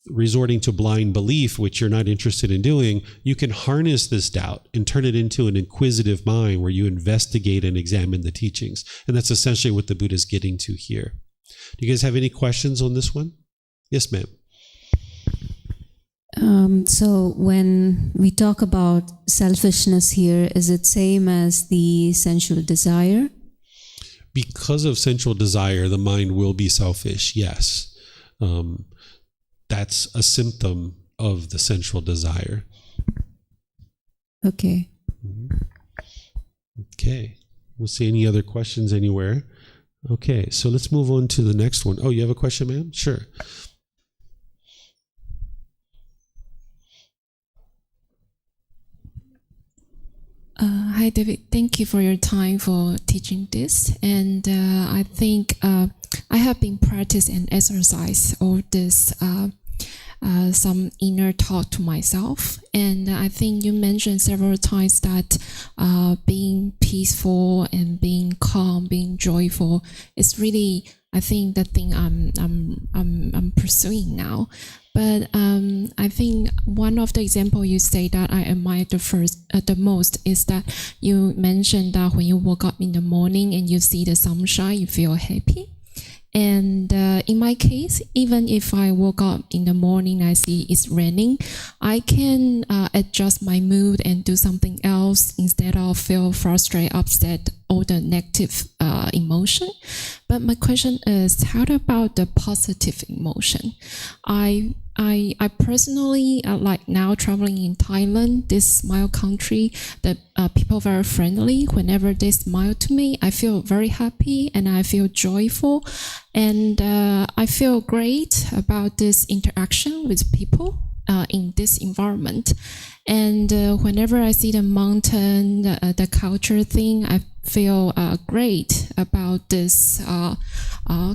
resorting to blind belief, which you're not interested in doing, you can harness this doubt and turn it into an inquisitive mind where you investigate and examine the teachings. And that's essentially what the Buddha is getting to here. Do you guys have any questions on this one? Yes, ma'am. So when we talk about selfishness here, is it same as the sensual desire? Because of sensual desire, the mind will be selfish, yes. That's a symptom of the sensual desire. Okay. Okay. We'll see any other questions anywhere. Okay, so let's move on to the next one. Oh, you have a question, ma'am? Sure. Hi, David. Thank you for your time for teaching this. And I think I have been practice and exercise all this some inner talk to myself. And I think you mentioned several times that being peaceful and being calm, being joyful is really, I think, the thing I'm pursuing now. But I think one of the example you say that I admire the most is that you mentioned that when you woke up in the morning and you see the sunshine, you feel happy. And in my case, even if I woke up in the morning, I see it's raining, I can adjust my mood and do something else instead of feel frustrated, upset, all the negative emotion. But my question is, how about the positive emotion? I personally like now traveling in Thailand, this smile country, the people are very friendly. Whenever they smile to me, I feel very happy and I feel joyful. And I feel great about this interaction with people in this environment. And whenever I see the mountain, the culture thing, I feel great about this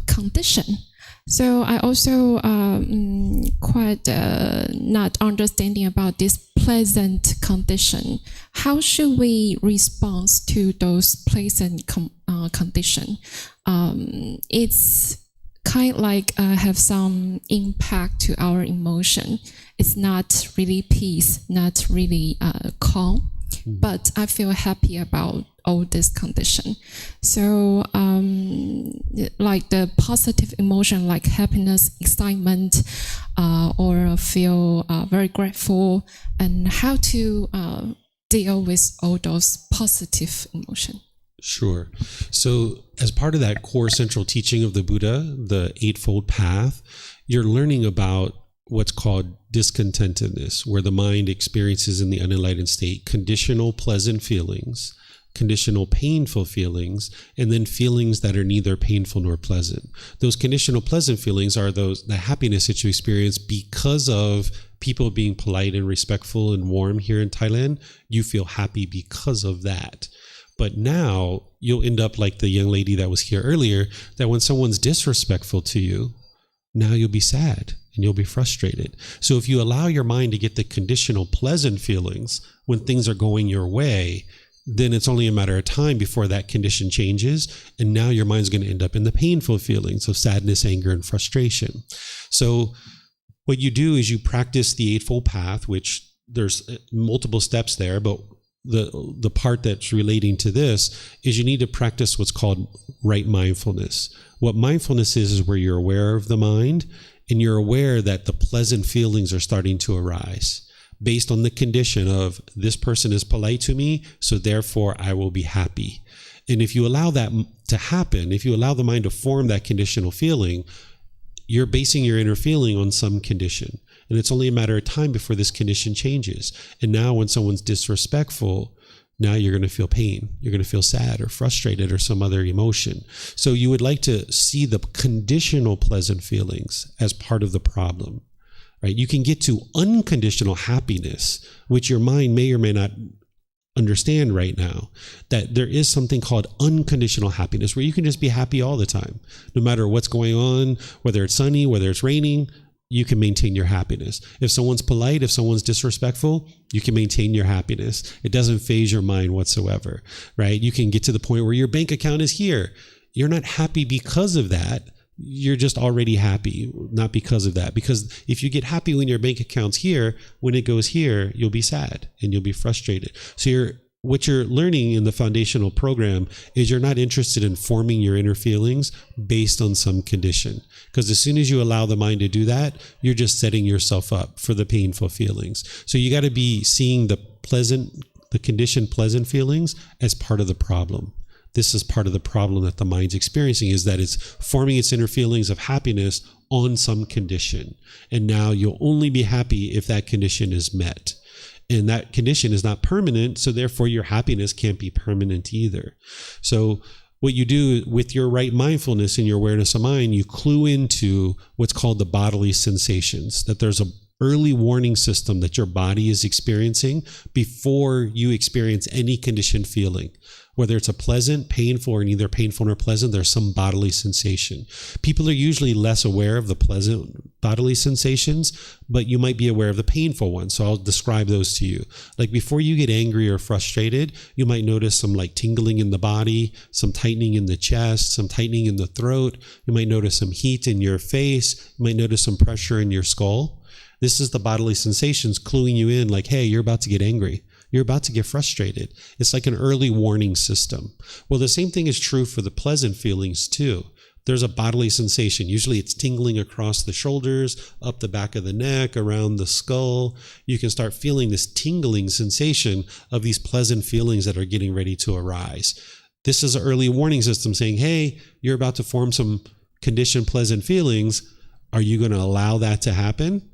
condition. So I also quite not understanding about this pleasant condition. How should we respond to those pleasant condition? It's kind of like have some impact to our emotion. It's not really peace, not really calm, but I feel happy about all this condition. So like the positive emotion like happiness, excitement, or feel very grateful, and how to deal with all those positive emotions. Sure. So as part of that core central teaching of the Buddha, the Eightfold Path, you're learning about what's called discontentedness, where the mind experiences in the unenlightened state conditional pleasant feelings, conditional painful feelings, and then feelings that are neither painful nor pleasant. Those conditional pleasant feelings are the happiness that you experience because of people being polite and respectful and warm here in Thailand. You feel happy because of that. But now you'll end up like the young lady that was here earlier, that when someone's disrespectful to you, now you'll be sad and you'll be frustrated. So if you allow your mind to get the conditional pleasant feelings when things are going your way, then it's only a matter of time before that condition changes. And now your mind's going to end up in the painful feelings of sadness, anger, and frustration. So what you do is you practice the Eightfold Path, which there's multiple steps there, but the part that's relating to this is you need to practice what's called right mindfulness. What mindfulness is where you're aware of the mind and you're aware that the pleasant feelings are starting to arise based on the condition of this person is polite to me, so therefore I will be happy. And if you allow that to happen, if you allow the mind to form that conditional feeling, you're basing your inner feeling on some condition. And it's only a matter of time before this condition changes. And now when someone's disrespectful, now you're going to feel pain. You're going to feel sad or frustrated or some other emotion. So you would like to see the conditional pleasant feelings as part of the problem, right? You can get to unconditional happiness, which your mind may or may not understand right now, that there is something called unconditional happiness where you can just be happy all the time, no matter what's going on, whether it's sunny, whether it's raining. You can maintain your happiness. If someone's polite, if someone's disrespectful, you can maintain your happiness. It doesn't phase your mind whatsoever, right? You can get to the point where your bank account is here. You're not happy because of that. You're just already happy, not because of that. Because if you get happy when your bank account's here, when it goes here, you'll be sad and you'll be frustrated. So what you're learning in the foundational program is you're not interested in forming your inner feelings based on some condition. Because as soon as you allow the mind to do that, you're just setting yourself up for the painful feelings. So you got to be seeing the conditioned pleasant feelings as part of the problem. This is part of the problem that the mind's experiencing, is that it's forming its inner feelings of happiness on some condition. And now you'll only be happy if that condition is met. And that condition is not permanent, so therefore your happiness can't be permanent either. So what you do with your right mindfulness and your awareness of mind, you clue into what's called the bodily sensations, that there's a early warning system that your body is experiencing before you experience any conditioned feeling. Whether it's a pleasant, painful, or neither painful nor pleasant, there's some bodily sensation. People are usually less aware of the pleasant bodily sensations, but you might be aware of the painful ones. So I'll describe those to you. Like before you get angry or frustrated, you might notice some like tingling in the body, some tightening in the chest, some tightening in the throat. You might notice some heat in your face. You might notice some pressure in your skull. This is the bodily sensations cluing you in like, hey, you're about to get angry. You're about to get frustrated. It's like an early warning system. Well, the same thing is true for the pleasant feelings too. There's a bodily sensation. Usually it's tingling across the shoulders, up the back of the neck, around the skull. You can start feeling this tingling sensation of these pleasant feelings that are getting ready to arise. This is an early warning system saying, hey, you're about to form some conditioned pleasant feelings. Are you going to allow that to happen?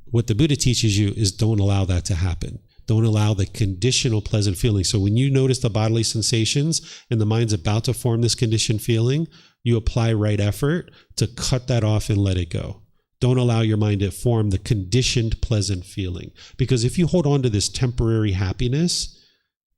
What the Buddha teaches you is don't allow that to happen. Don't allow the conditional pleasant feeling. So when you notice the bodily sensations and the mind's about to form this conditioned feeling, you apply right effort to cut that off and let it go. Don't allow your mind to form the conditioned pleasant feeling. Because if you hold on to this temporary happiness,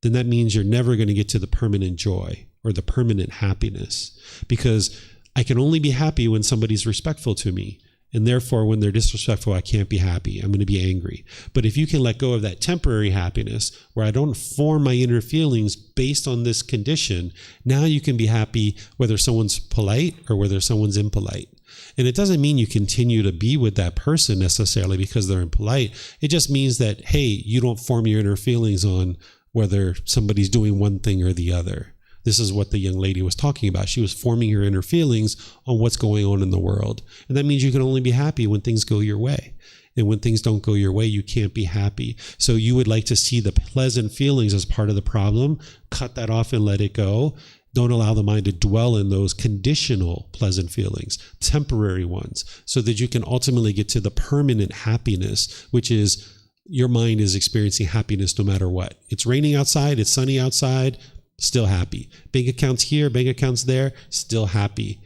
then that means you're never going to get to the permanent joy or the permanent happiness. Because I can only be happy when somebody's respectful to me. And therefore, when they're disrespectful, I can't be happy. I'm going to be angry. But if you can let go of that temporary happiness, where I don't form my inner feelings based on this condition, now you can be happy whether someone's polite or whether someone's impolite. And it doesn't mean you continue to be with that person necessarily because they're impolite. It just means that, hey, you don't form your inner feelings on whether somebody's doing one thing or the other. This is what the young lady was talking about. She was forming her inner feelings on what's going on in the world. And that means you can only be happy when things go your way. And when things don't go your way, you can't be happy. So you would like to see the pleasant feelings as part of the problem. Cut that off and let it go. Don't allow the mind to dwell in those conditional pleasant feelings, temporary ones, so that you can ultimately get to the permanent happiness, which is your mind is experiencing happiness no matter what. It's raining outside, it's sunny outside, still happy. Bank accounts here, bank accounts there, still happy.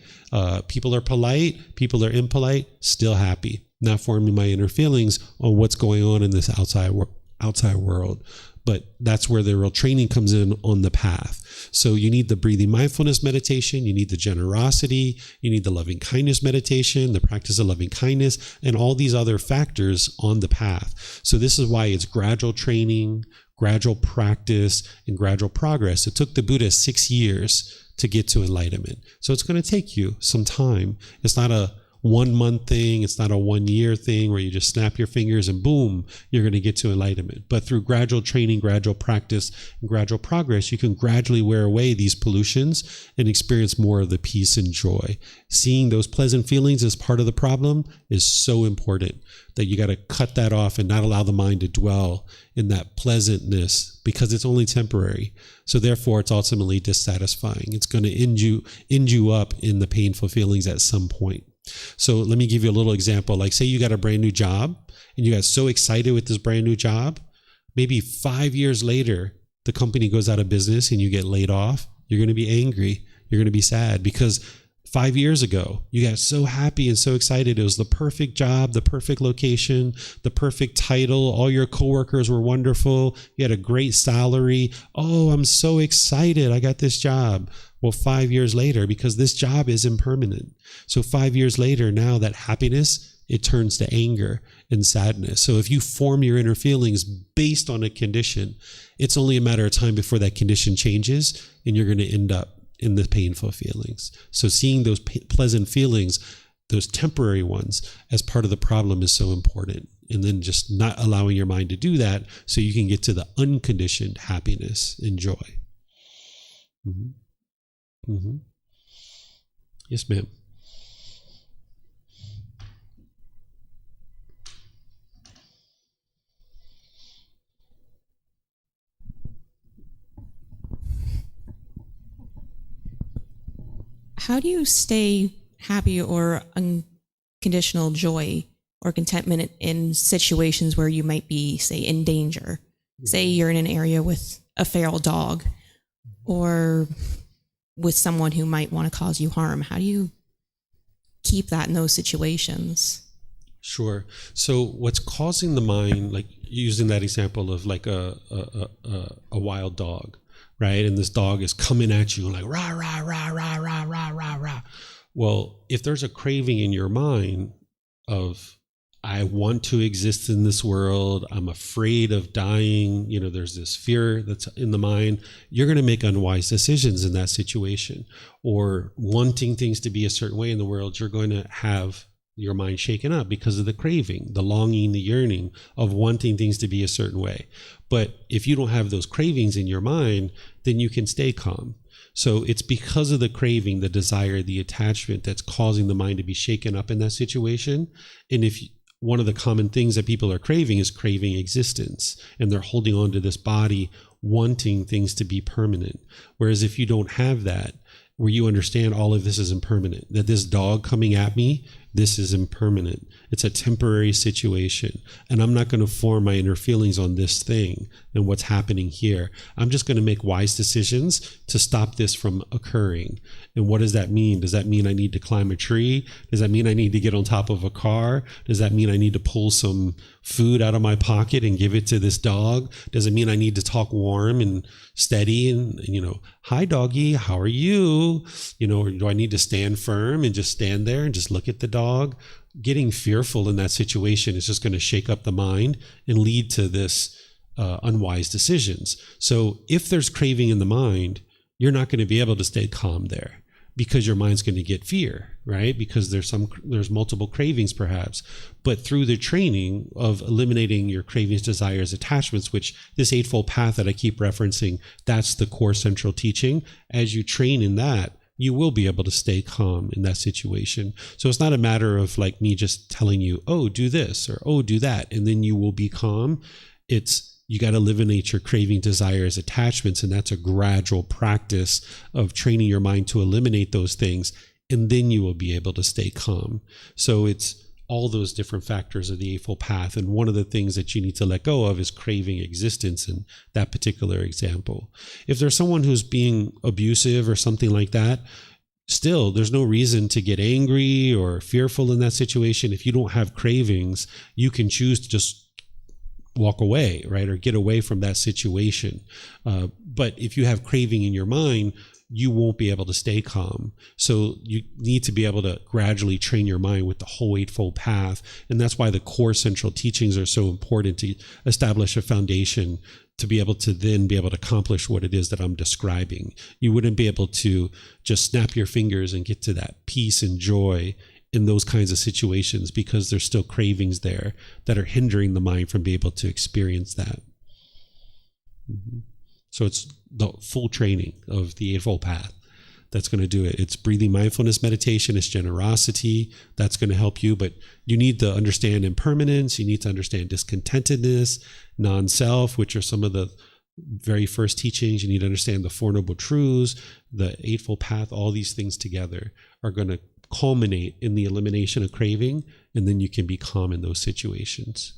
People are polite, people are impolite, still happy. Not forming my inner feelings on what's going on in this outside world. But that's where the real training comes in on the path. So you need the breathing mindfulness meditation, you need the generosity, you need the loving kindness meditation, the practice of loving kindness, and all these other factors on the path. So this is why it's gradual training, gradual practice, and gradual progress. It took the Buddha 6 years to get to enlightenment. So it's going to take you some time. It's not a 1 month thing. It's not a 1 year thing where you just snap your fingers and boom, you're going to get to enlightenment. But through gradual training, gradual practice, and gradual progress, you can gradually wear away these pollutions and experience more of the peace and joy. Seeing those pleasant feelings as part of the problem is so important that you got to cut that off and not allow the mind to dwell in that pleasantness because it's only temporary. So therefore, it's ultimately dissatisfying. It's going to end you up in the painful feelings at some point. So let me give you a little example. Like say you got a brand new job and you got so excited with this brand new job. Maybe 5 years later, the company goes out of business and you get laid off. You're going to be angry. You're going to be sad because 5 years ago, you got so happy and so excited. It was the perfect job, the perfect location, the perfect title. All your coworkers were wonderful. You had a great salary. Oh, I'm so excited. I got this job. Well, 5 years later, because this job is impermanent. So 5 years later, now that happiness, it turns to anger and sadness. So if you form your inner feelings based on a condition, it's only a matter of time before that condition changes and you're going to end up in the painful feelings. So seeing those pleasant feelings, those temporary ones, as part of the problem is so important. And then just not allowing your mind to do that so you can get to the unconditioned happiness and joy. Mm-hmm. Mm-hmm. Yes, ma'am. How do you stay happy or unconditional joy or contentment in situations where you might be, say, in danger. Say you're in an area with a feral dog or with someone who might want to cause you harm. How do you keep that in those situations? Sure. So what's causing the mind, like using that example of like a wild dog, right? And this dog is coming at you like rah, rah, rah, rah, rah, rah, rah, rah. Well, if there's a craving in your mind of, I want to exist in this world, I'm afraid of dying, there's this fear that's in the mind, you're going to make unwise decisions in that situation. Or wanting things to be a certain way in the world, you're going to have your mind shaken up because of the craving, the longing, the yearning of wanting things to be a certain way. But if you don't have those cravings in your mind, then you can stay calm. So it's because of the craving, the desire, the attachment that's causing the mind to be shaken up in that situation. And if one of the common things that people are craving is craving existence, and they're holding on to this body, wanting things to be permanent. Whereas if you don't have that, where you understand all of this is impermanent, that this dog coming at me, this is impermanent. It's a temporary situation. And I'm not going to form my inner feelings on this thing and what's happening here. I'm just going to make wise decisions to stop this from occurring. And what does that mean? Does that mean I need to climb a tree? Does that mean I need to get on top of a car? Does that mean I need to pull some food out of my pocket and give it to this dog? Does it mean I need to talk warm and steady and hi doggy, how are you? Or do I need to stand firm and just stand there and just look at the dog? Getting fearful in that situation is just going to shake up the mind and lead to this unwise decisions. So if there's craving in the mind, you're not going to be able to stay calm there, because your mind's going to get fear, right? Because there's multiple cravings perhaps. But through the training of eliminating your cravings, desires, attachments, which this Eightfold Path that I keep referencing, that's the core central teaching. As you train in that, you will be able to stay calm in that situation. So it's not a matter of like me just telling you, oh, do this or oh, do that, and then you will be calm. It's you got to eliminate your craving, desires, attachments, and that's a gradual practice of training your mind to eliminate those things, and then you will be able to stay calm. So it's all those different factors of the Eightfold Path, and one of the things that you need to let go of is craving existence in that particular example. If there's someone who's being abusive or something like that, still, there's no reason to get angry or fearful in that situation. If you don't have cravings, you can choose to just walk away, right? Or get away from that situation. But if you have craving in your mind, you won't be able to stay calm. So you need to be able to gradually train your mind with the whole Eightfold Path. And that's why the core central teachings are so important, to establish a foundation to be able to then be able to accomplish what it is that I'm describing. You wouldn't be able to just snap your fingers and get to that peace and joy in those kinds of situations, because there's still cravings there that are hindering the mind from being able to experience that. So it's the full training of the Eightfold Path that's going to do it. It's breathing mindfulness meditation, it's generosity, that's going to help you. But you need to understand impermanence, you need to understand discontentedness, non-self, which are some of the very first teachings. You need to understand the Four Noble Truths, the Eightfold Path. All these things together are going to culminate in the elimination of craving, and then you can be calm in those situations.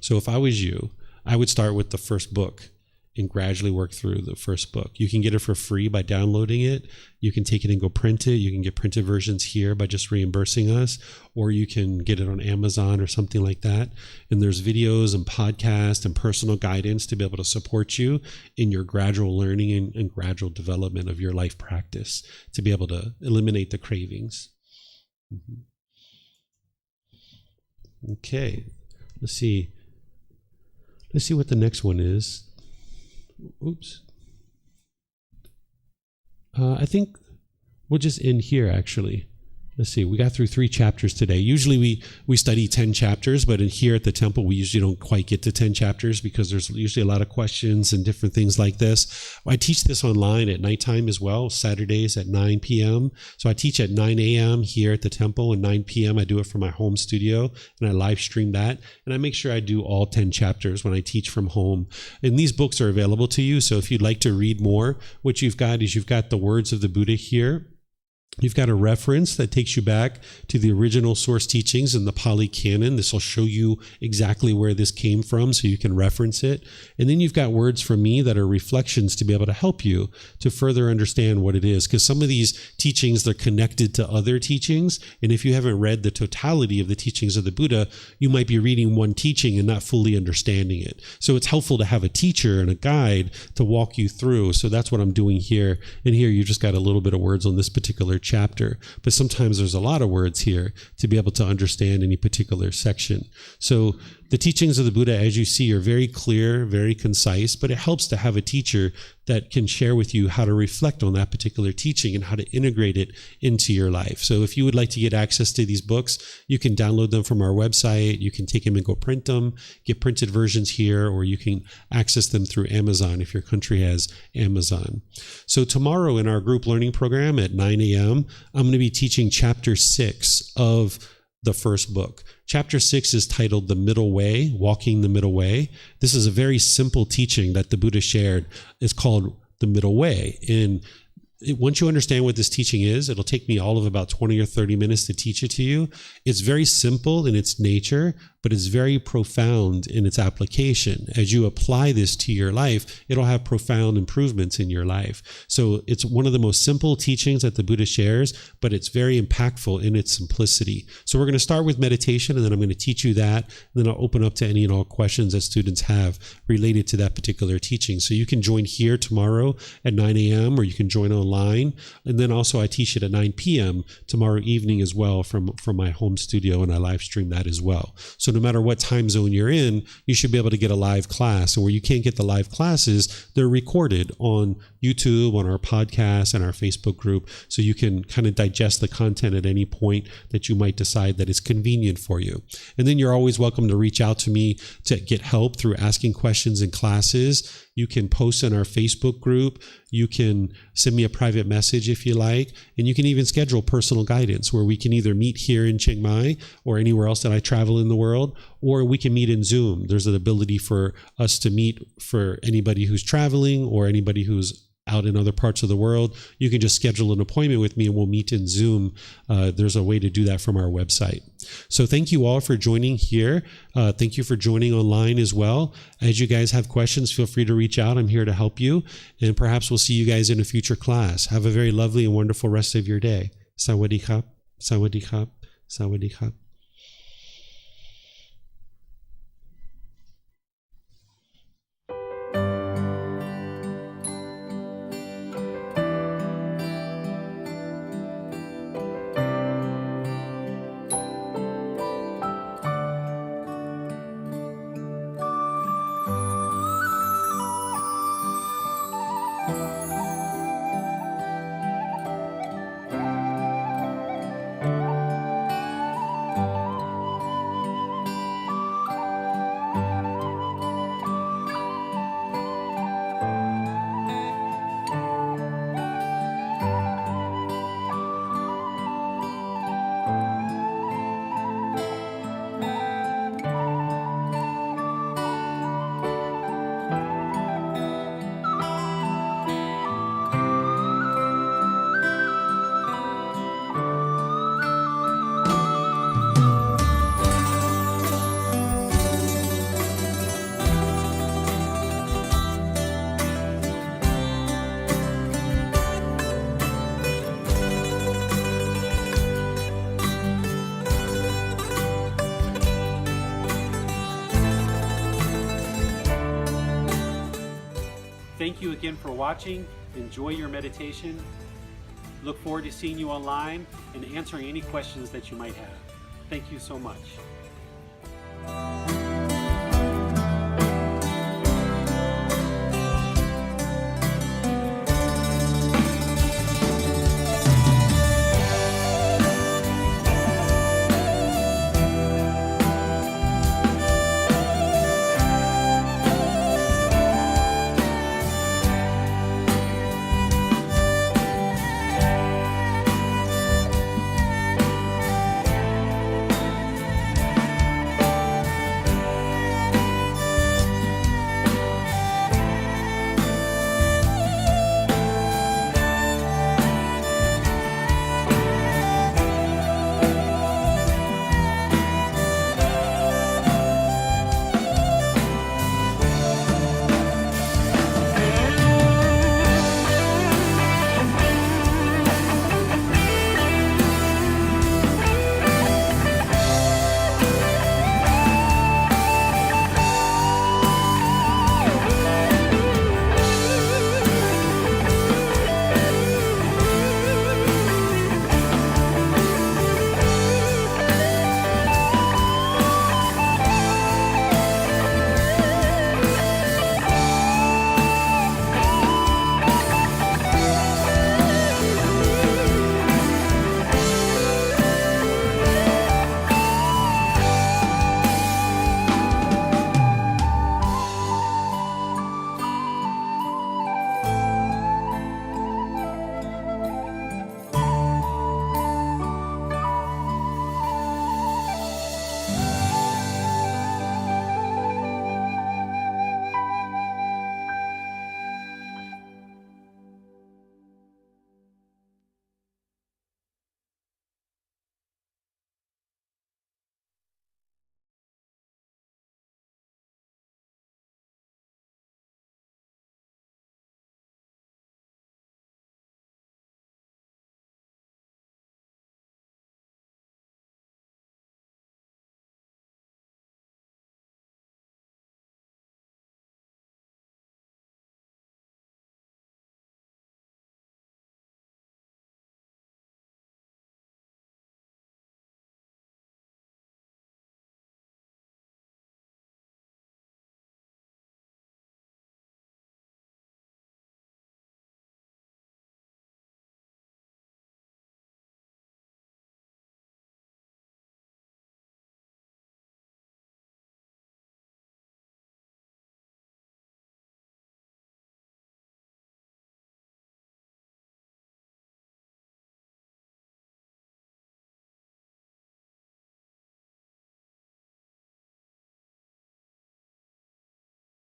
So if I was you, I would start with the first book and gradually work through the first book. You can get it for free by downloading it. You can take it and go print it. You can get printed versions here by just reimbursing us, or you can get it on Amazon or something like that. And there's videos and podcasts and personal guidance to be able to support you in your gradual learning and gradual development of your life practice, to be able to eliminate the cravings. Okay, let's see what the next one is. Oops. I think we'll just end here, actually. Let's see, we got through 3 chapters today. Usually we study 10 chapters, but in here at the temple, we usually don't quite get to 10 chapters because there's usually a lot of questions and different things like this. I teach this online at nighttime as well, Saturdays at 9 p.m. So I teach at 9 a.m. here at the temple, and 9 p.m. I do it from my home studio, and I live stream that. And I make sure I do all 10 chapters when I teach from home. And these books are available to you. So if you'd like to read more, what you've got is you've got the words of the Buddha here. You've got a reference that takes you back to the original source teachings in the Pali Canon. This will show you exactly where this came from so you can reference it. And then you've got words from me that are reflections to be able to help you to further understand what it is. Because some of these teachings, they're connected to other teachings. And if you haven't read the totality of the teachings of the Buddha, you might be reading one teaching and not fully understanding it. So it's helpful to have a teacher and a guide to walk you through. So that's what I'm doing here. And here you just got a little bit of words on this particular chapter, but sometimes there's a lot of words here to be able to understand any particular section. So the teachings of the Buddha, as you see, are very clear, very concise, but it helps to have a teacher that can share with you how to reflect on that particular teaching and how to integrate it into your life. So if you would like to get access to these books, you can download them from our website. You can take them and go print them, get printed versions here, or you can access them through Amazon if your country has Amazon. So tomorrow in our group learning program at 9 a.m., I'm going to be teaching chapter 6 of the first book. Chapter 6 is titled The Middle Way, Walking the Middle Way. This is a very simple teaching that the Buddha shared. It's called The Middle Way. And once you understand what this teaching is, it'll take me all of about 20 or 30 minutes to teach it to you. It's very simple in its nature, but it's very profound in its application. As you apply this to your life, it'll have profound improvements in your life. So it's one of the most simple teachings that the Buddha shares, but it's very impactful in its simplicity. So we're going to start with meditation, and then I'm going to teach you that, and then I'll open up to any and all questions that students have related to that particular teaching. So you can join here tomorrow at 9 a.m., or you can join online. And then also I teach it at 9 p.m. tomorrow evening as well from my home studio, and I live stream that as well. So no matter what time zone you're in, you should be able to get a live class. And where you can't get the live classes, they're recorded on YouTube, on our podcast, and our Facebook group. So you can kind of digest the content at any point that you might decide that is convenient for you. And then you're always welcome to reach out to me to get help through asking questions in classes. You can post in our Facebook group. You can send me a private message if you like. And you can even schedule personal guidance where we can either meet here in Chiang Mai or anywhere else that I travel in the world, or we can meet in Zoom. There's an ability for us to meet for anybody who's traveling or anybody who's out in other parts of the world. You can just schedule an appointment with me and we'll meet in Zoom. There's a way to do that from our website. So thank you all for joining here. Thank you for joining online as well. As you guys have questions, feel free to reach out. I'm here to help you. And perhaps we'll see you guys in a future class. Have a very lovely and wonderful rest of your day. Sawadee khap, sawadee khap, sawadee khap. Thank you again for watching. Enjoy your meditation. Look forward to seeing you online and answering any questions that you might have. Thank you so much.